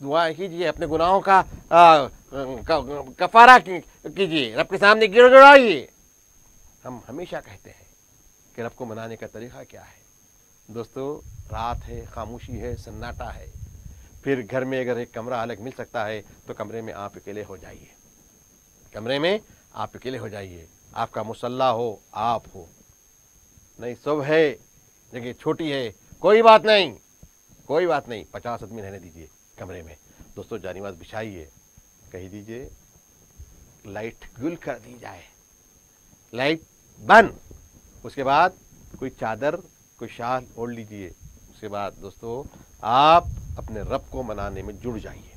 C: دعائیں کیجیے، اپنے گناہوں کا کفارہ کیجیے، رب کے سامنے گڑ گڑائیے۔ ہم ہمیشہ کہتے ہیں کہ رب کو منانے کا طریقہ کیا ہے؟ دوستو، رات ہے، خاموشی ہے، سناٹا ہے، پھر گھر میں اگر ایک کمرہ الگ مل سکتا ہے تو کمرے میں آپ اکیلے ہو جائیے، کمرے میں آپ اکیلے ہو جائیے۔ آپ کا مصلی ہو، آپ ہو، نہیں صبح ہے، جگہ چھوٹی ہے، کوئی بات نہیں، کوئی بات نہیں، 50 آدمی رہنے دیجیے کمرے میں۔ دوستو جانماز بچھائیے، کہہ دیجیے لائٹ گل کر دی جائے، لائٹ بند، اس کے بعد کوئی چادر کوئی شال اوڑھ لیجیے۔ اس کے بعد دوستو آپ اپنے رب کو منانے میں جڑ جائیے،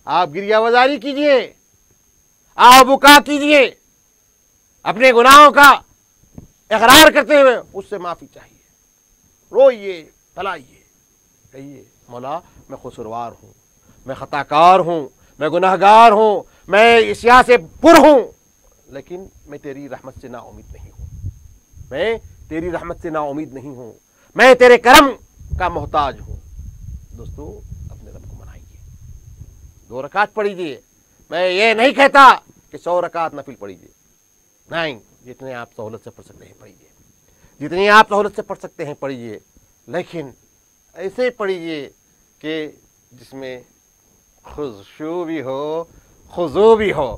C: آپ گریہ وزاری کیجیے، آپ بکا کیجیے، اپنے گناہوں کا اقرار کرتے ہوئے اس سے معافی چاہیے، روئیے، پلائیے، کہیے مولا میں قصوروار ہوں، میں خطا کار ہوں، میں گناہ گار ہوں، میں عصیاں سے پر ہوں، لیکن میں تیری رحمت سے نا امید نہیں ہوں، میں تیری رحمت سے نا امید نہیں ہوں، میں تیرے کرم کا محتاج ہوں۔ دوستو اپنے رب کو منائیے، 2 رکعت پڑھیے۔ میں یہ نہیں کہتا کہ 100 رکعت نفل پڑھیے، نہیں، جتنے آپ سہولت سے پڑھ سکتے ہیں پڑھیے، جتنی آپ سہولت سے پڑھ سکتے ہیں پڑھیے، لیکن ایسے پڑھیے کہ جس میں خشوع بھی ہو، خضوع بھی ہو،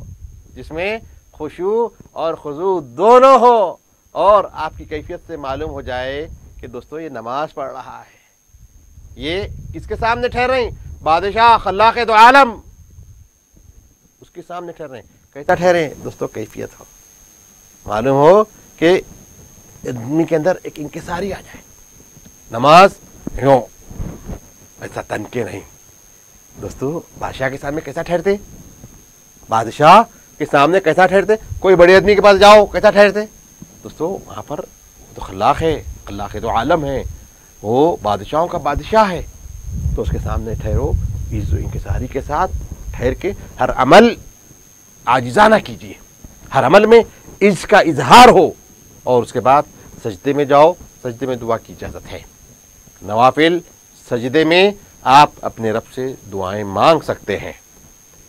C: جس میں خشوع اور خضوع دونوں ہو، اور آپ کی کیفیت سے معلوم ہو جائے کہ دوستو یہ نماز پڑھ رہا ہے، یہ کس کے سامنے ٹھہر رہے ہیں؟ بادشاہ خلاق دو عالم، اس کے سامنے ٹھہرے ہیں۔ کیسا ٹھہرے دوستو؟ کیفیت ہو، معلوم ہو کہ آدمی کے اندر ایک انکساری آ جائے، نماز یوں ایسا تن کے نہیں۔ دوستو بادشاہ کے سامنے کیسا ٹھہرتے؟ بادشاہ کے سامنے کیسا ٹھہرتے؟ کوئی بڑے آدمی کے پاس جاؤ کیسا ٹھہرتے؟ دوستو وہاں پر تو خلاق ہے، خلاق تو عالم ہے، وہ بادشاہوں کا بادشاہ ہے، تو اس کے سامنے ٹھہرو عز و انکساری کے ساتھ، ٹھہر کے ہر عمل عاجزانہ کیجیے، ہر عمل میں عز کا اظہار ہو، اور اس کے بعد سجدے میں جاؤ، سجدے میں دعا کی اجازت ہے۔ نوافل سجدے میں آپ اپنے رب سے دعائیں مانگ سکتے ہیں،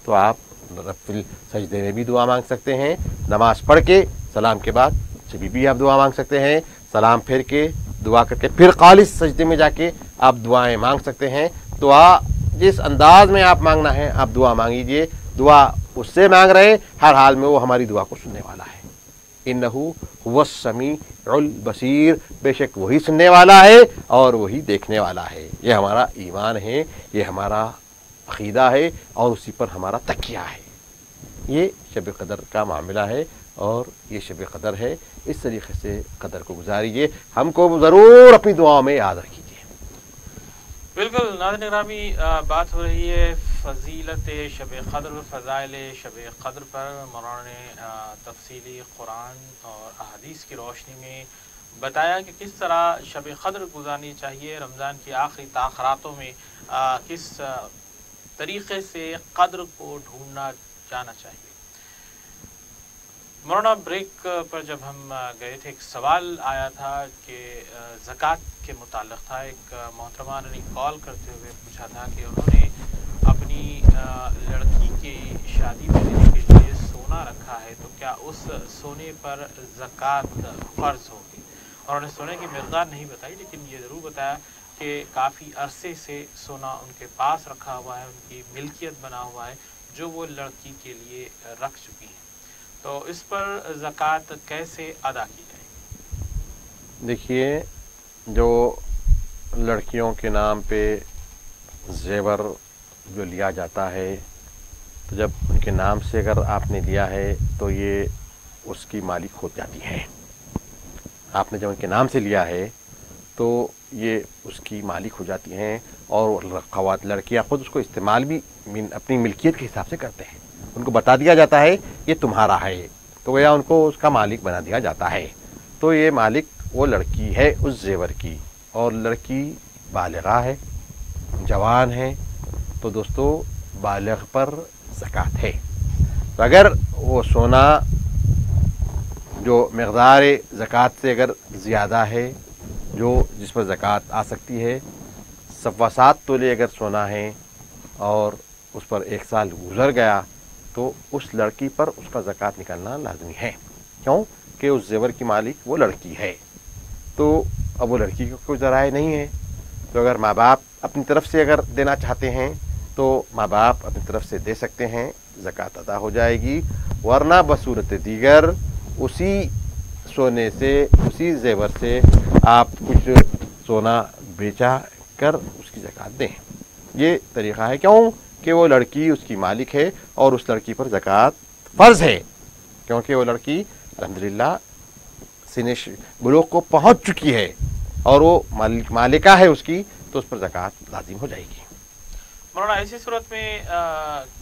C: تو آپ نوافل سجدے میں بھی دعا مانگ سکتے ہیں، نماز پڑھ کے سلام کے بعد جبھی بھی آپ دعا مانگ سکتے ہیں، سلام پھر کے دعا کر کے پھر خالص سجدے میں جا کے آپ دعائیں مانگ سکتے ہیں۔ دعا جس انداز میں آپ مانگنا ہے آپ دعا مانگیے، دعا اس سے مانگ رہے ہر حال میں وہ ہماری دعا کو سننے والا ہے۔ انہو هو السمیع البصیر، بے شک وہی سننے والا ہے اور وہی دیکھنے والا ہے۔ یہ ہمارا ایمان ہے، یہ ہمارا عقیدہ ہے، اور اسی پر ہمارا تکیہ ہے۔ یہ شب قدر کا معاملہ ہے، اور یہ شب قدر ہے، اس طریقے سے قدر کو گزاریے، ہم کو ضرور اپنی دعاؤں میں یاد رکھیے۔
B: بالکل ناظرین گرامی، بات ہو رہی ہے فضیلت شب قدر، فضائل شب قدر پر۔ مولانا نے تفصیلی قرآن اور احادیث کی روشنی میں بتایا کہ کس طرح شب قدر گزارنی چاہیے، رمضان کی آخری تاخراتوں میں کس طریقے سے قدر کو ڈھونڈنا جانا چاہیے۔ مولانا بریک پر جب ہم گئے تھے ایک سوال آیا تھا کہ زکوٰۃ کے متعلق تھا، ایک محترمہ نے کال کرتے ہوئے پوچھا تھا کہ انہوں نے اپنی لڑکی کی شادی میں دینے کے لیے سونا رکھا ہے، تو کیا اس سونے پر زکوٰۃ فرض ہوگی؟ اور انہوں نے سونے کی مقدار نہیں بتائی، لیکن یہ ضرور بتایا کہ کافی عرصے سے سونا ان کے پاس رکھا ہوا ہے، ان کی ملکیت بنا ہوا ہے جو وہ لڑکی کے لیے رکھ چکی ہیں، تو اس پر زکوٰۃ کیسے ادا کی جائے؟
C: دیکھیے، جو لڑکیوں کے نام پہ زیور جو لیا جاتا ہے، تو جب ان کے نام سے اگر آپ نے لیا ہے تو یہ اس کی مالک ہو جاتی ہے۔ آپ نے جب ان کے نام سے لیا ہے تو یہ اس کی مالک ہو جاتی ہیں، اور لڑکیاں خود اس کو استعمال بھی اپنی ملکیت کے حساب سے کرتے ہیں۔ ان کو بتا دیا جاتا ہے یہ تمہارا ہے، تو گویا ان کو اس کا مالک بنا دیا جاتا ہے، تو یہ مالک وہ لڑکی ہے اس زیور کی، اور لڑکی بالغہ ہے، جوان ہے، تو دوستو بالغ پر زکوٰۃ ہے۔ تو اگر وہ سونا جو مقدار زکوٰۃ سے اگر زیادہ ہے، جو جس پر زکوٰۃ آ سکتی ہے، 7.25 تولے اگر سونا ہے اور اس پر 1 سال گزر گیا تو اس لڑکی پر اس کا زکوٰۃ نکالنا لازمی ہے. کیوں کہ اس زیور کی مالک وہ لڑکی ہے. تو اب وہ لڑکی کو کوئی ذرائع نہیں ہے. تو اگر ماں باپ اپنی طرف سے اگر دینا چاہتے ہیں تو ماں باپ اپنی طرف سے دے سکتے ہیں, زکوٰۃ ادا ہو جائے گی. ورنہ بصورت دیگر اسی سونے سے, اسی زیور سے آپ کچھ سونا بیچا کر اس کی زکوٰۃ دیں. یہ طریقہ ہے. کیوں کہ وہ لڑکی اس کی مالک ہے اور اس لڑکی پر زکوٰۃ فرض ہے, کیونکہ وہ لڑکی الحمدللہ سن بلوغ کو پہنچ چکی ہے اور وہ مالکہ ہے اس کی, تو اس پر زکوٰۃ لازم ہو جائے گی.
B: مولانا ایسی صورت میں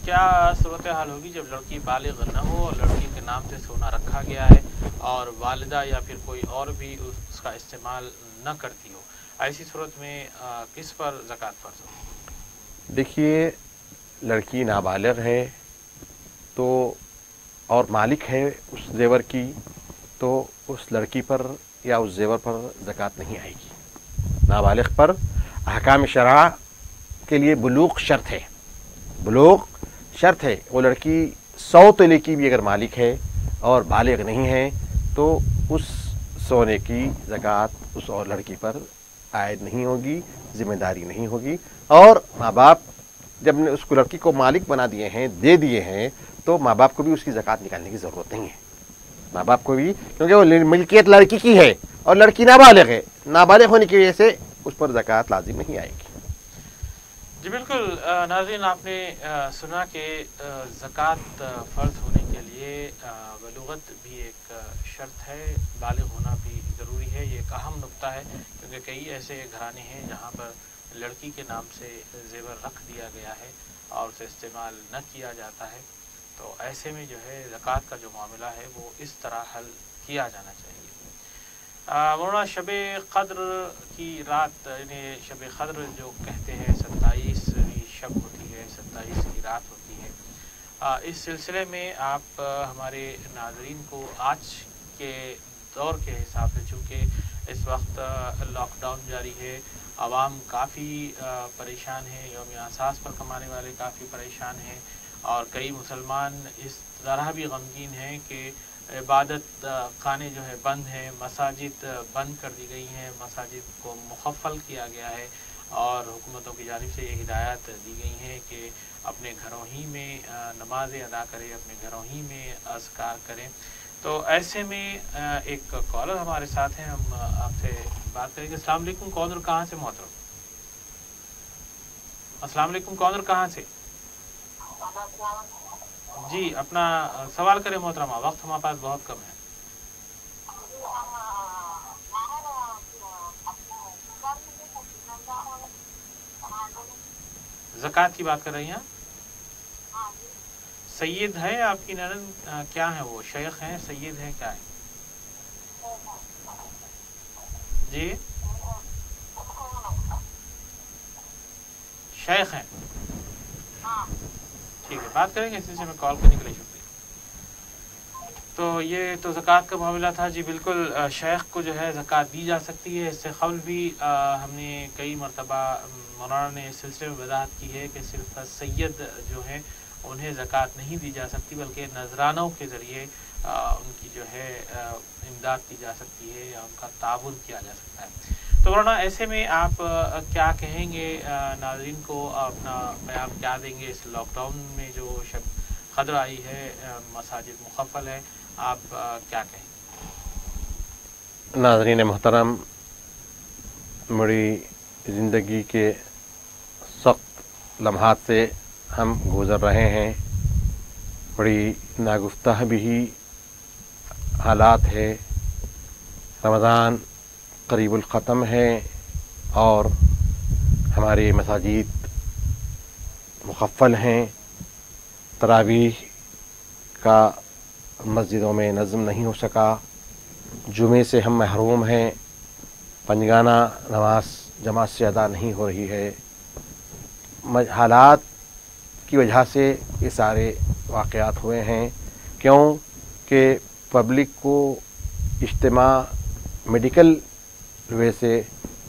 B: کیا صورتحال ہوگی جب لڑکی بالغ نہ ہو اور لڑکی کے نام سے سونا رکھا گیا ہے اور والدہ یا پھر کوئی اور بھی اس کا استعمال نہ کرتی ہو؟ ایسی صورت میں کس پر زکوٰۃ فرض ہوگی؟
C: دیکھیے, لڑکی نابالغ ہے تو اور مالک ہے اس زیور کی, تو اس لڑکی پر یا اس زیور پر زکوٰۃ نہیں آئے گی. نابالغ پر احکام شرع کے لیے بلوغ شرط ہے. بلوغ شرط ہے. وہ لڑکی 100 تولے کی بھی اگر مالک ہے اور بالغ نہیں ہے تو اس سونے کی زکوٰۃ اس اور لڑکی پر عائد نہیں ہوگی, ذمہ داری نہیں ہوگی. اور ماں باپ جب نے اس کو لڑکی کو مالک بنا دیے ہیں, دے دیے ہیں, تو ماں باپ کو بھی اس کی زکوٰۃ نکالنے کی ضرورت نہیں ہے. ماں باپ کو بھی, کیونکہ وہ ملکیت لڑکی کی ہے اور لڑکی نابالغ ہے, نابالغ ہونے کی وجہ سے اس پر زکوٰۃ لازم نہیں آئے گی.
B: جی بالکل. ناظرین, آپ نے سنا کہ زکوٰۃ فرض ہونے کے لیے بلوغت بھی ایک شرط ہے, بالغ ہونا بھی ضروری ہے. یہ ایک اہم نقطہ ہے کیونکہ کئی ایسے گھرانے ہیں جہاں پر لڑکی کے نام سے زیور رکھ دیا گیا ہے اور اسے استعمال نہ کیا جاتا ہے. تو ایسے میں جو ہے زکوٰۃ کا جو معاملہ ہے وہ اس طرح حل کیا جانا چاہیے. مولانا, شب قدر کی رات, یعنی شب قدر جو کہتے ہیں 27ویں شب ہوتی ہے, 27 کی رات ہوتی ہے. اس سلسلے میں آپ ہمارے ناظرین کو آج کے دور کے حساب سے, چونکہ اس وقت لاک ڈاؤن جاری ہے, عوام کافی پریشان ہیں, یوم اساس پر کمانے والے کافی پریشان ہیں, اور کئی مسلمان اس طرح بھی غمگین ہیں کہ عبادت خانے جو ہے بند ہیں, مساجد بند کر دی گئی ہیں, مساجد کو مقفل کیا گیا ہے اور حکومتوں کی جانب سے یہ ہدایات دی گئی ہیں کہ اپنے گھروں ہی میں نمازیں ادا کریں, اپنے گھروں ہی میں اذکار کریں. تو ایسے میں ایک کالر ہمارے ساتھ ہیں, ہم آپ سے بات کریں گے. السلام علیکم. کون اور کہاں سے محترم؟ السلام علیکم. کون اور کہاں سے؟ جی اپنا سوال کریں محترمہ, وقت ہمارے پاس بہت کم ہے. زکوٰۃ کی بات کر رہی ہیں؟ سید ہے آپ کی نند؟ کیا ہے وہ, شیخ ہیں, سید ہیں, کیا ہے؟ جی شیخ ہیں. ٹھیک ہے, بات کریں گے. اس سلسلے میں کال کرنے کے لیے شکریہ. تو یہ تو زکوٰۃ کا معاملہ تھا. جی بالکل, شیخ کو جو ہے زکوٰۃ دی جا سکتی ہے. اس سے قبل بھی ہم نے کئی مرتبہ مولانا نے اس سلسلے میں وضاحت کی ہے کہ صرف سید جو ہیں انہیں زکوٰۃ نہیں دی جا سکتی, بلکہ نذرانوں کے ذریعے ان کی جو ہے امداد کی جا سکتی ہے یا ان کا تعاون کیا جا سکتا ہے. تو مولانا, ایسے میں آپ کیا کہیں گے ناظرین کو, اپنا بیان کیا دیں گے؟ اس لاک ڈاؤن میں جو شب قدر آئی ہے, مساجد مقفل ہے, آپ کیا کہیں؟
C: ناظرین محترم, میری زندگی کے سخت لمحات سے ہم گزر رہے ہیں. بڑی ناگفتہ بھی حالات ہے. رمضان قریب الختم ہے اور ہمارے مساجد مقفل ہیں. تراویح کا مسجدوں میں نظم نہیں ہو سکا. جمعے سے ہم محروم ہیں. پنجگانہ نماز جماعت سے ادا نہیں ہو رہی ہے. حالات کی وجہ سے یہ سارے واقعات ہوئے ہیں. کیوں کہ پبلک کو اجتماع میڈیکل وجہ سے,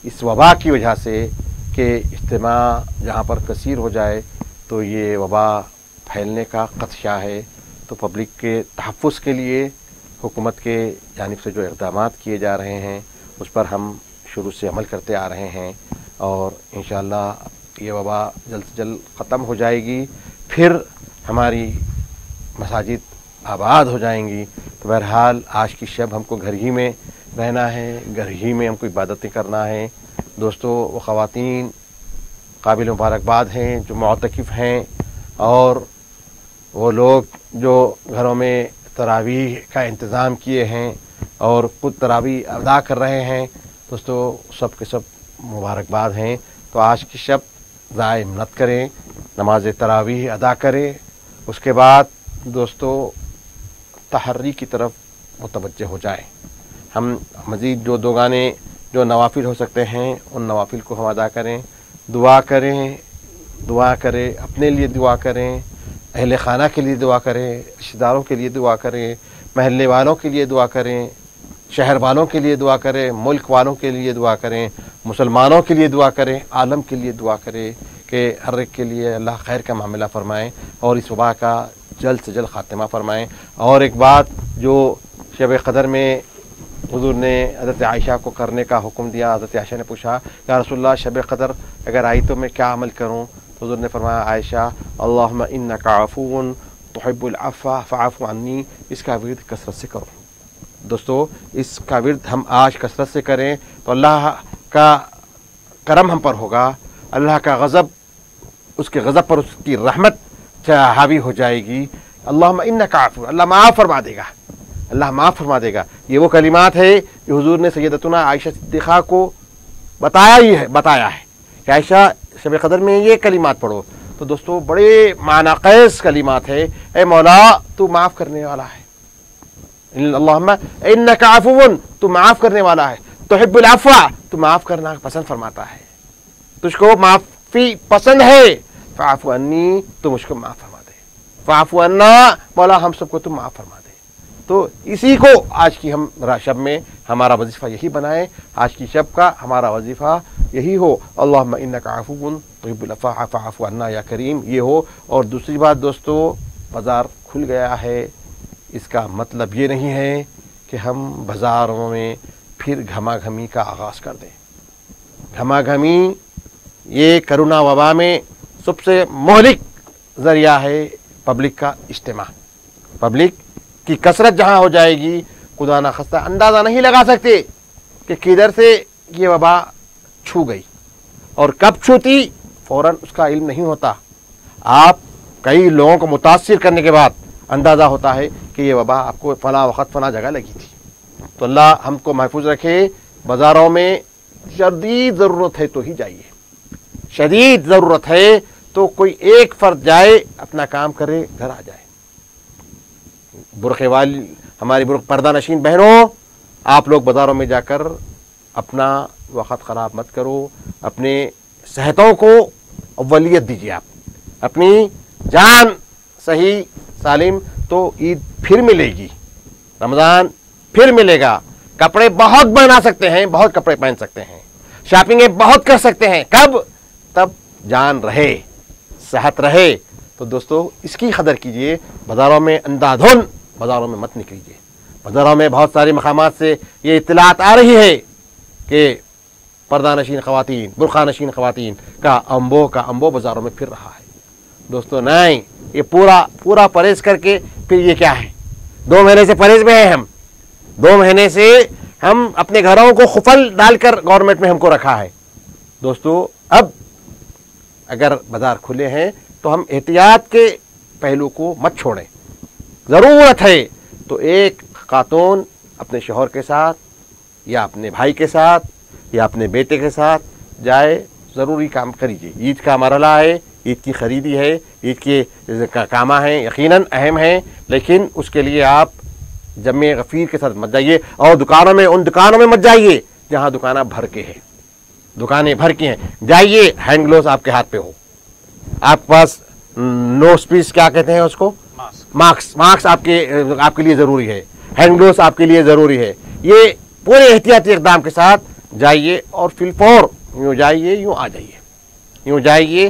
C: اس وبا کی وجہ سے کہ اجتماع جہاں پر کثیر ہو جائے تو یہ وبا پھیلنے کا خدشہ ہے. تو پبلک کے تحفظ کے لیے حکومت کے جانب سے جو اقدامات کیے جا رہے ہیں اس پر ہم شروع سے عمل کرتے آ رہے ہیں، اور انشاءاللہ یہ وبا جلد سے جلد ختم ہو جائے گی، پھر ہماری مساجد آباد ہو جائیں گی. تو بہرحال آج کی شب ہم کو گھر ہی میں رہنا ہے، گھر ہی میں ہم کو عبادتیں کرنا ہے. دوستو، وہ خواتین قابل مبارکباد ہیں جو معتکف ہیں، اور وہ لوگ جو گھروں میں تراویح کا انتظام کیے ہیں اور خود تراویح ادا کر رہے ہیں. دوستو، سب کے سب مبارکباد ہیں. تو آج کی شب ضائع مت کریں، نماز تراویح ادا کریں. اس کے بعد دوستو تحری کی طرف متوجہ ہو جائیں. ہم مزید جو دوگانے جو نوافل ہو سکتے ہیں ان نوافل کو ہم ادا کریں. دعا کریں، اپنے لیے دعا کریں، اہل خانہ کے لیے دعا کریں، رشتہ داروں کے لیے دعا کریں، محلے والوں کے لیے دعا کریں، شہر والوں کے لیے دعا کریں، ملک والوں کے لیے دعا کریں، مسلمانوں کے لیے دعا کریں، عالم کے لیے دعا کریں کہ ہر ایک کے لیے اللہ خیر کا معاملہ فرمائیں اور اس وبا کا جلد سے جلد خاتمہ فرمائیں. اور ایک بات جو شب قدر میں حضور نے حضرت عائشہ کو کرنے کا حکم دیا، حضرت عائشہ نے پوچھا یا رسول اللہ شب قدر اگر آئی تو میں کیا عمل کروں؟ حضور نے فرمایا عائشہ اللہم انک عفو تحب العفو فاعف عنی، اس کا ورد کثرت سے کرو. دوستو، اس کا ورد ہم آج کثرت سے کریں تو اللہ کا کرم ہم پر ہوگا، اللہ کا غضب، اس کے غضب پر اس کی رحمت حاوی ہو جائے گی. اللہم انک عفو، اللہ معاف فرما دے گا، اللہ معاف فرما دے گا. یہ وہ کلمات ہے جو حضور نے سیدتنا عائشہ صدیقہ کو بتایا ہے کہ عائشہ شب قدر میں یہ کلمات پڑھو. تو دوستو بڑے معنی خیز کلمات ہے. اے مولا تو معاف کرنے والا ہے، اللہم انک عفو، تو معاف کرنے والا ہے، تحب العفو، تو معاف کرنا پسند فرماتا ہے، تجھ کو معافی پسند ہے، فاعف عنی، تو مجھ کو معاف فرما دے، فاعف عنا، مولا ہم سب کو تو معاف فرما دے. تو اسی کو آج کی ہم شب میں ہمارا وظیفہ یہی بنائیں، آج کی شب کا ہمارا وظیفہ یہی ہو، اللہم انک عفو تحب العفو فاعف عنا یا کریم، یہ ہو. اور دوسری بات دوستو، بازار کھل گیا ہے، اس کا مطلب یہ نہیں ہے کہ ہم بازاروں میں پھر گھما گھمی کا آغاز کر دیں. گھما گھمی یہ کرونا وبا میں سب سے مہلک ذریعہ ہے. پبلک کا اجتماع، پبلک کی کثرت جہاں ہو جائے گی، خدا نخواستہ اندازہ نہیں لگا سکتے کہ کدھر سے یہ وبا چھو گئی اور کب چھوتی، فوراً اس کا علم نہیں ہوتا. آپ کئی لوگوں کو متاثر کرنے کے بعد اندازہ ہوتا ہے کہ یہ وبا آپ کو فلاں وقت فلاں جگہ لگی تھی. تو اللہ ہم کو محفوظ رکھے. بازاروں میں شدید ضرورت ہے تو ہی جائیے، شدید ضرورت ہے تو کوئی ایک فرد جائے، اپنا کام کرے، گھر آ جائے. برقعے والی ہماری پردہ نشین بہنوں، آپ لوگ بازاروں میں جا کر اپنا وقت خراب مت کرو، اپنے صحتوں کو اولیت دیجیے. آپ اپنی جان صحیح سالم تو عید پھر ملے گی، رمضان پھر ملے گا. کپڑے بہت بنا سکتے ہیں، بہت کپڑے پہن سکتے ہیں، شاپنگیں بہت کر سکتے ہیں، کب؟ تب جان رہے، صحت رہے. تو دوستو اس کی قدر کیجئے. بازاروں میں اندھا دھن بازاروں میں مت نکلیے. بازاروں میں بہت سارے مقامات سے یہ اطلاعات آ رہی ہے کہ پردہ نشین خواتین، برقع نشین خواتین کا انبو بازاروں میں پھر رہا ہے. دوستو نہیں، یہ پورا پرہیز کر کے پھر یہ کیا ہے؟ 2 مہینے سے پرہیز میں ہیں ہم، 2 مہینے سے ہم اپنے گھروں کو خفل ڈال کر گورنمنٹ میں ہم کو رکھا ہے. دوستو اب اگر بازار کھلے ہیں تو ہم احتیاط کے پہلو کو مت چھوڑیں. ضرورت ہے تو ایک خاتون اپنے شوہر کے ساتھ یا اپنے بھائی کے ساتھ یا اپنے بیٹے کے ساتھ جائے، ضروری کام کریجیے. عید کا مرحلہ ہے، عید کی خریدی ہے، عید کے کامہ ہیں، یقیناً اہم ہیں، لیکن اس کے لیے آپ جمع غفیر کے ساتھ مت جائیے. اور ان دکانوں میں مت جائیے جہاں دکانیں بھر کے ہیں. جائیے ہینڈ گلوز آپ کے ہاتھ پہ ہو، آپ کے پاس نوز پیس کیا کہتے ہیں اس کو، ماسک آپ کے لیے ضروری ہے، ہینڈ گلوز آپ کے لیے ضروری ہے. یہ پورے احتیاطی اقدام کے ساتھ جائیے اور فی الفور یوں جائیے، یوں آ جائیے، یوں جائیے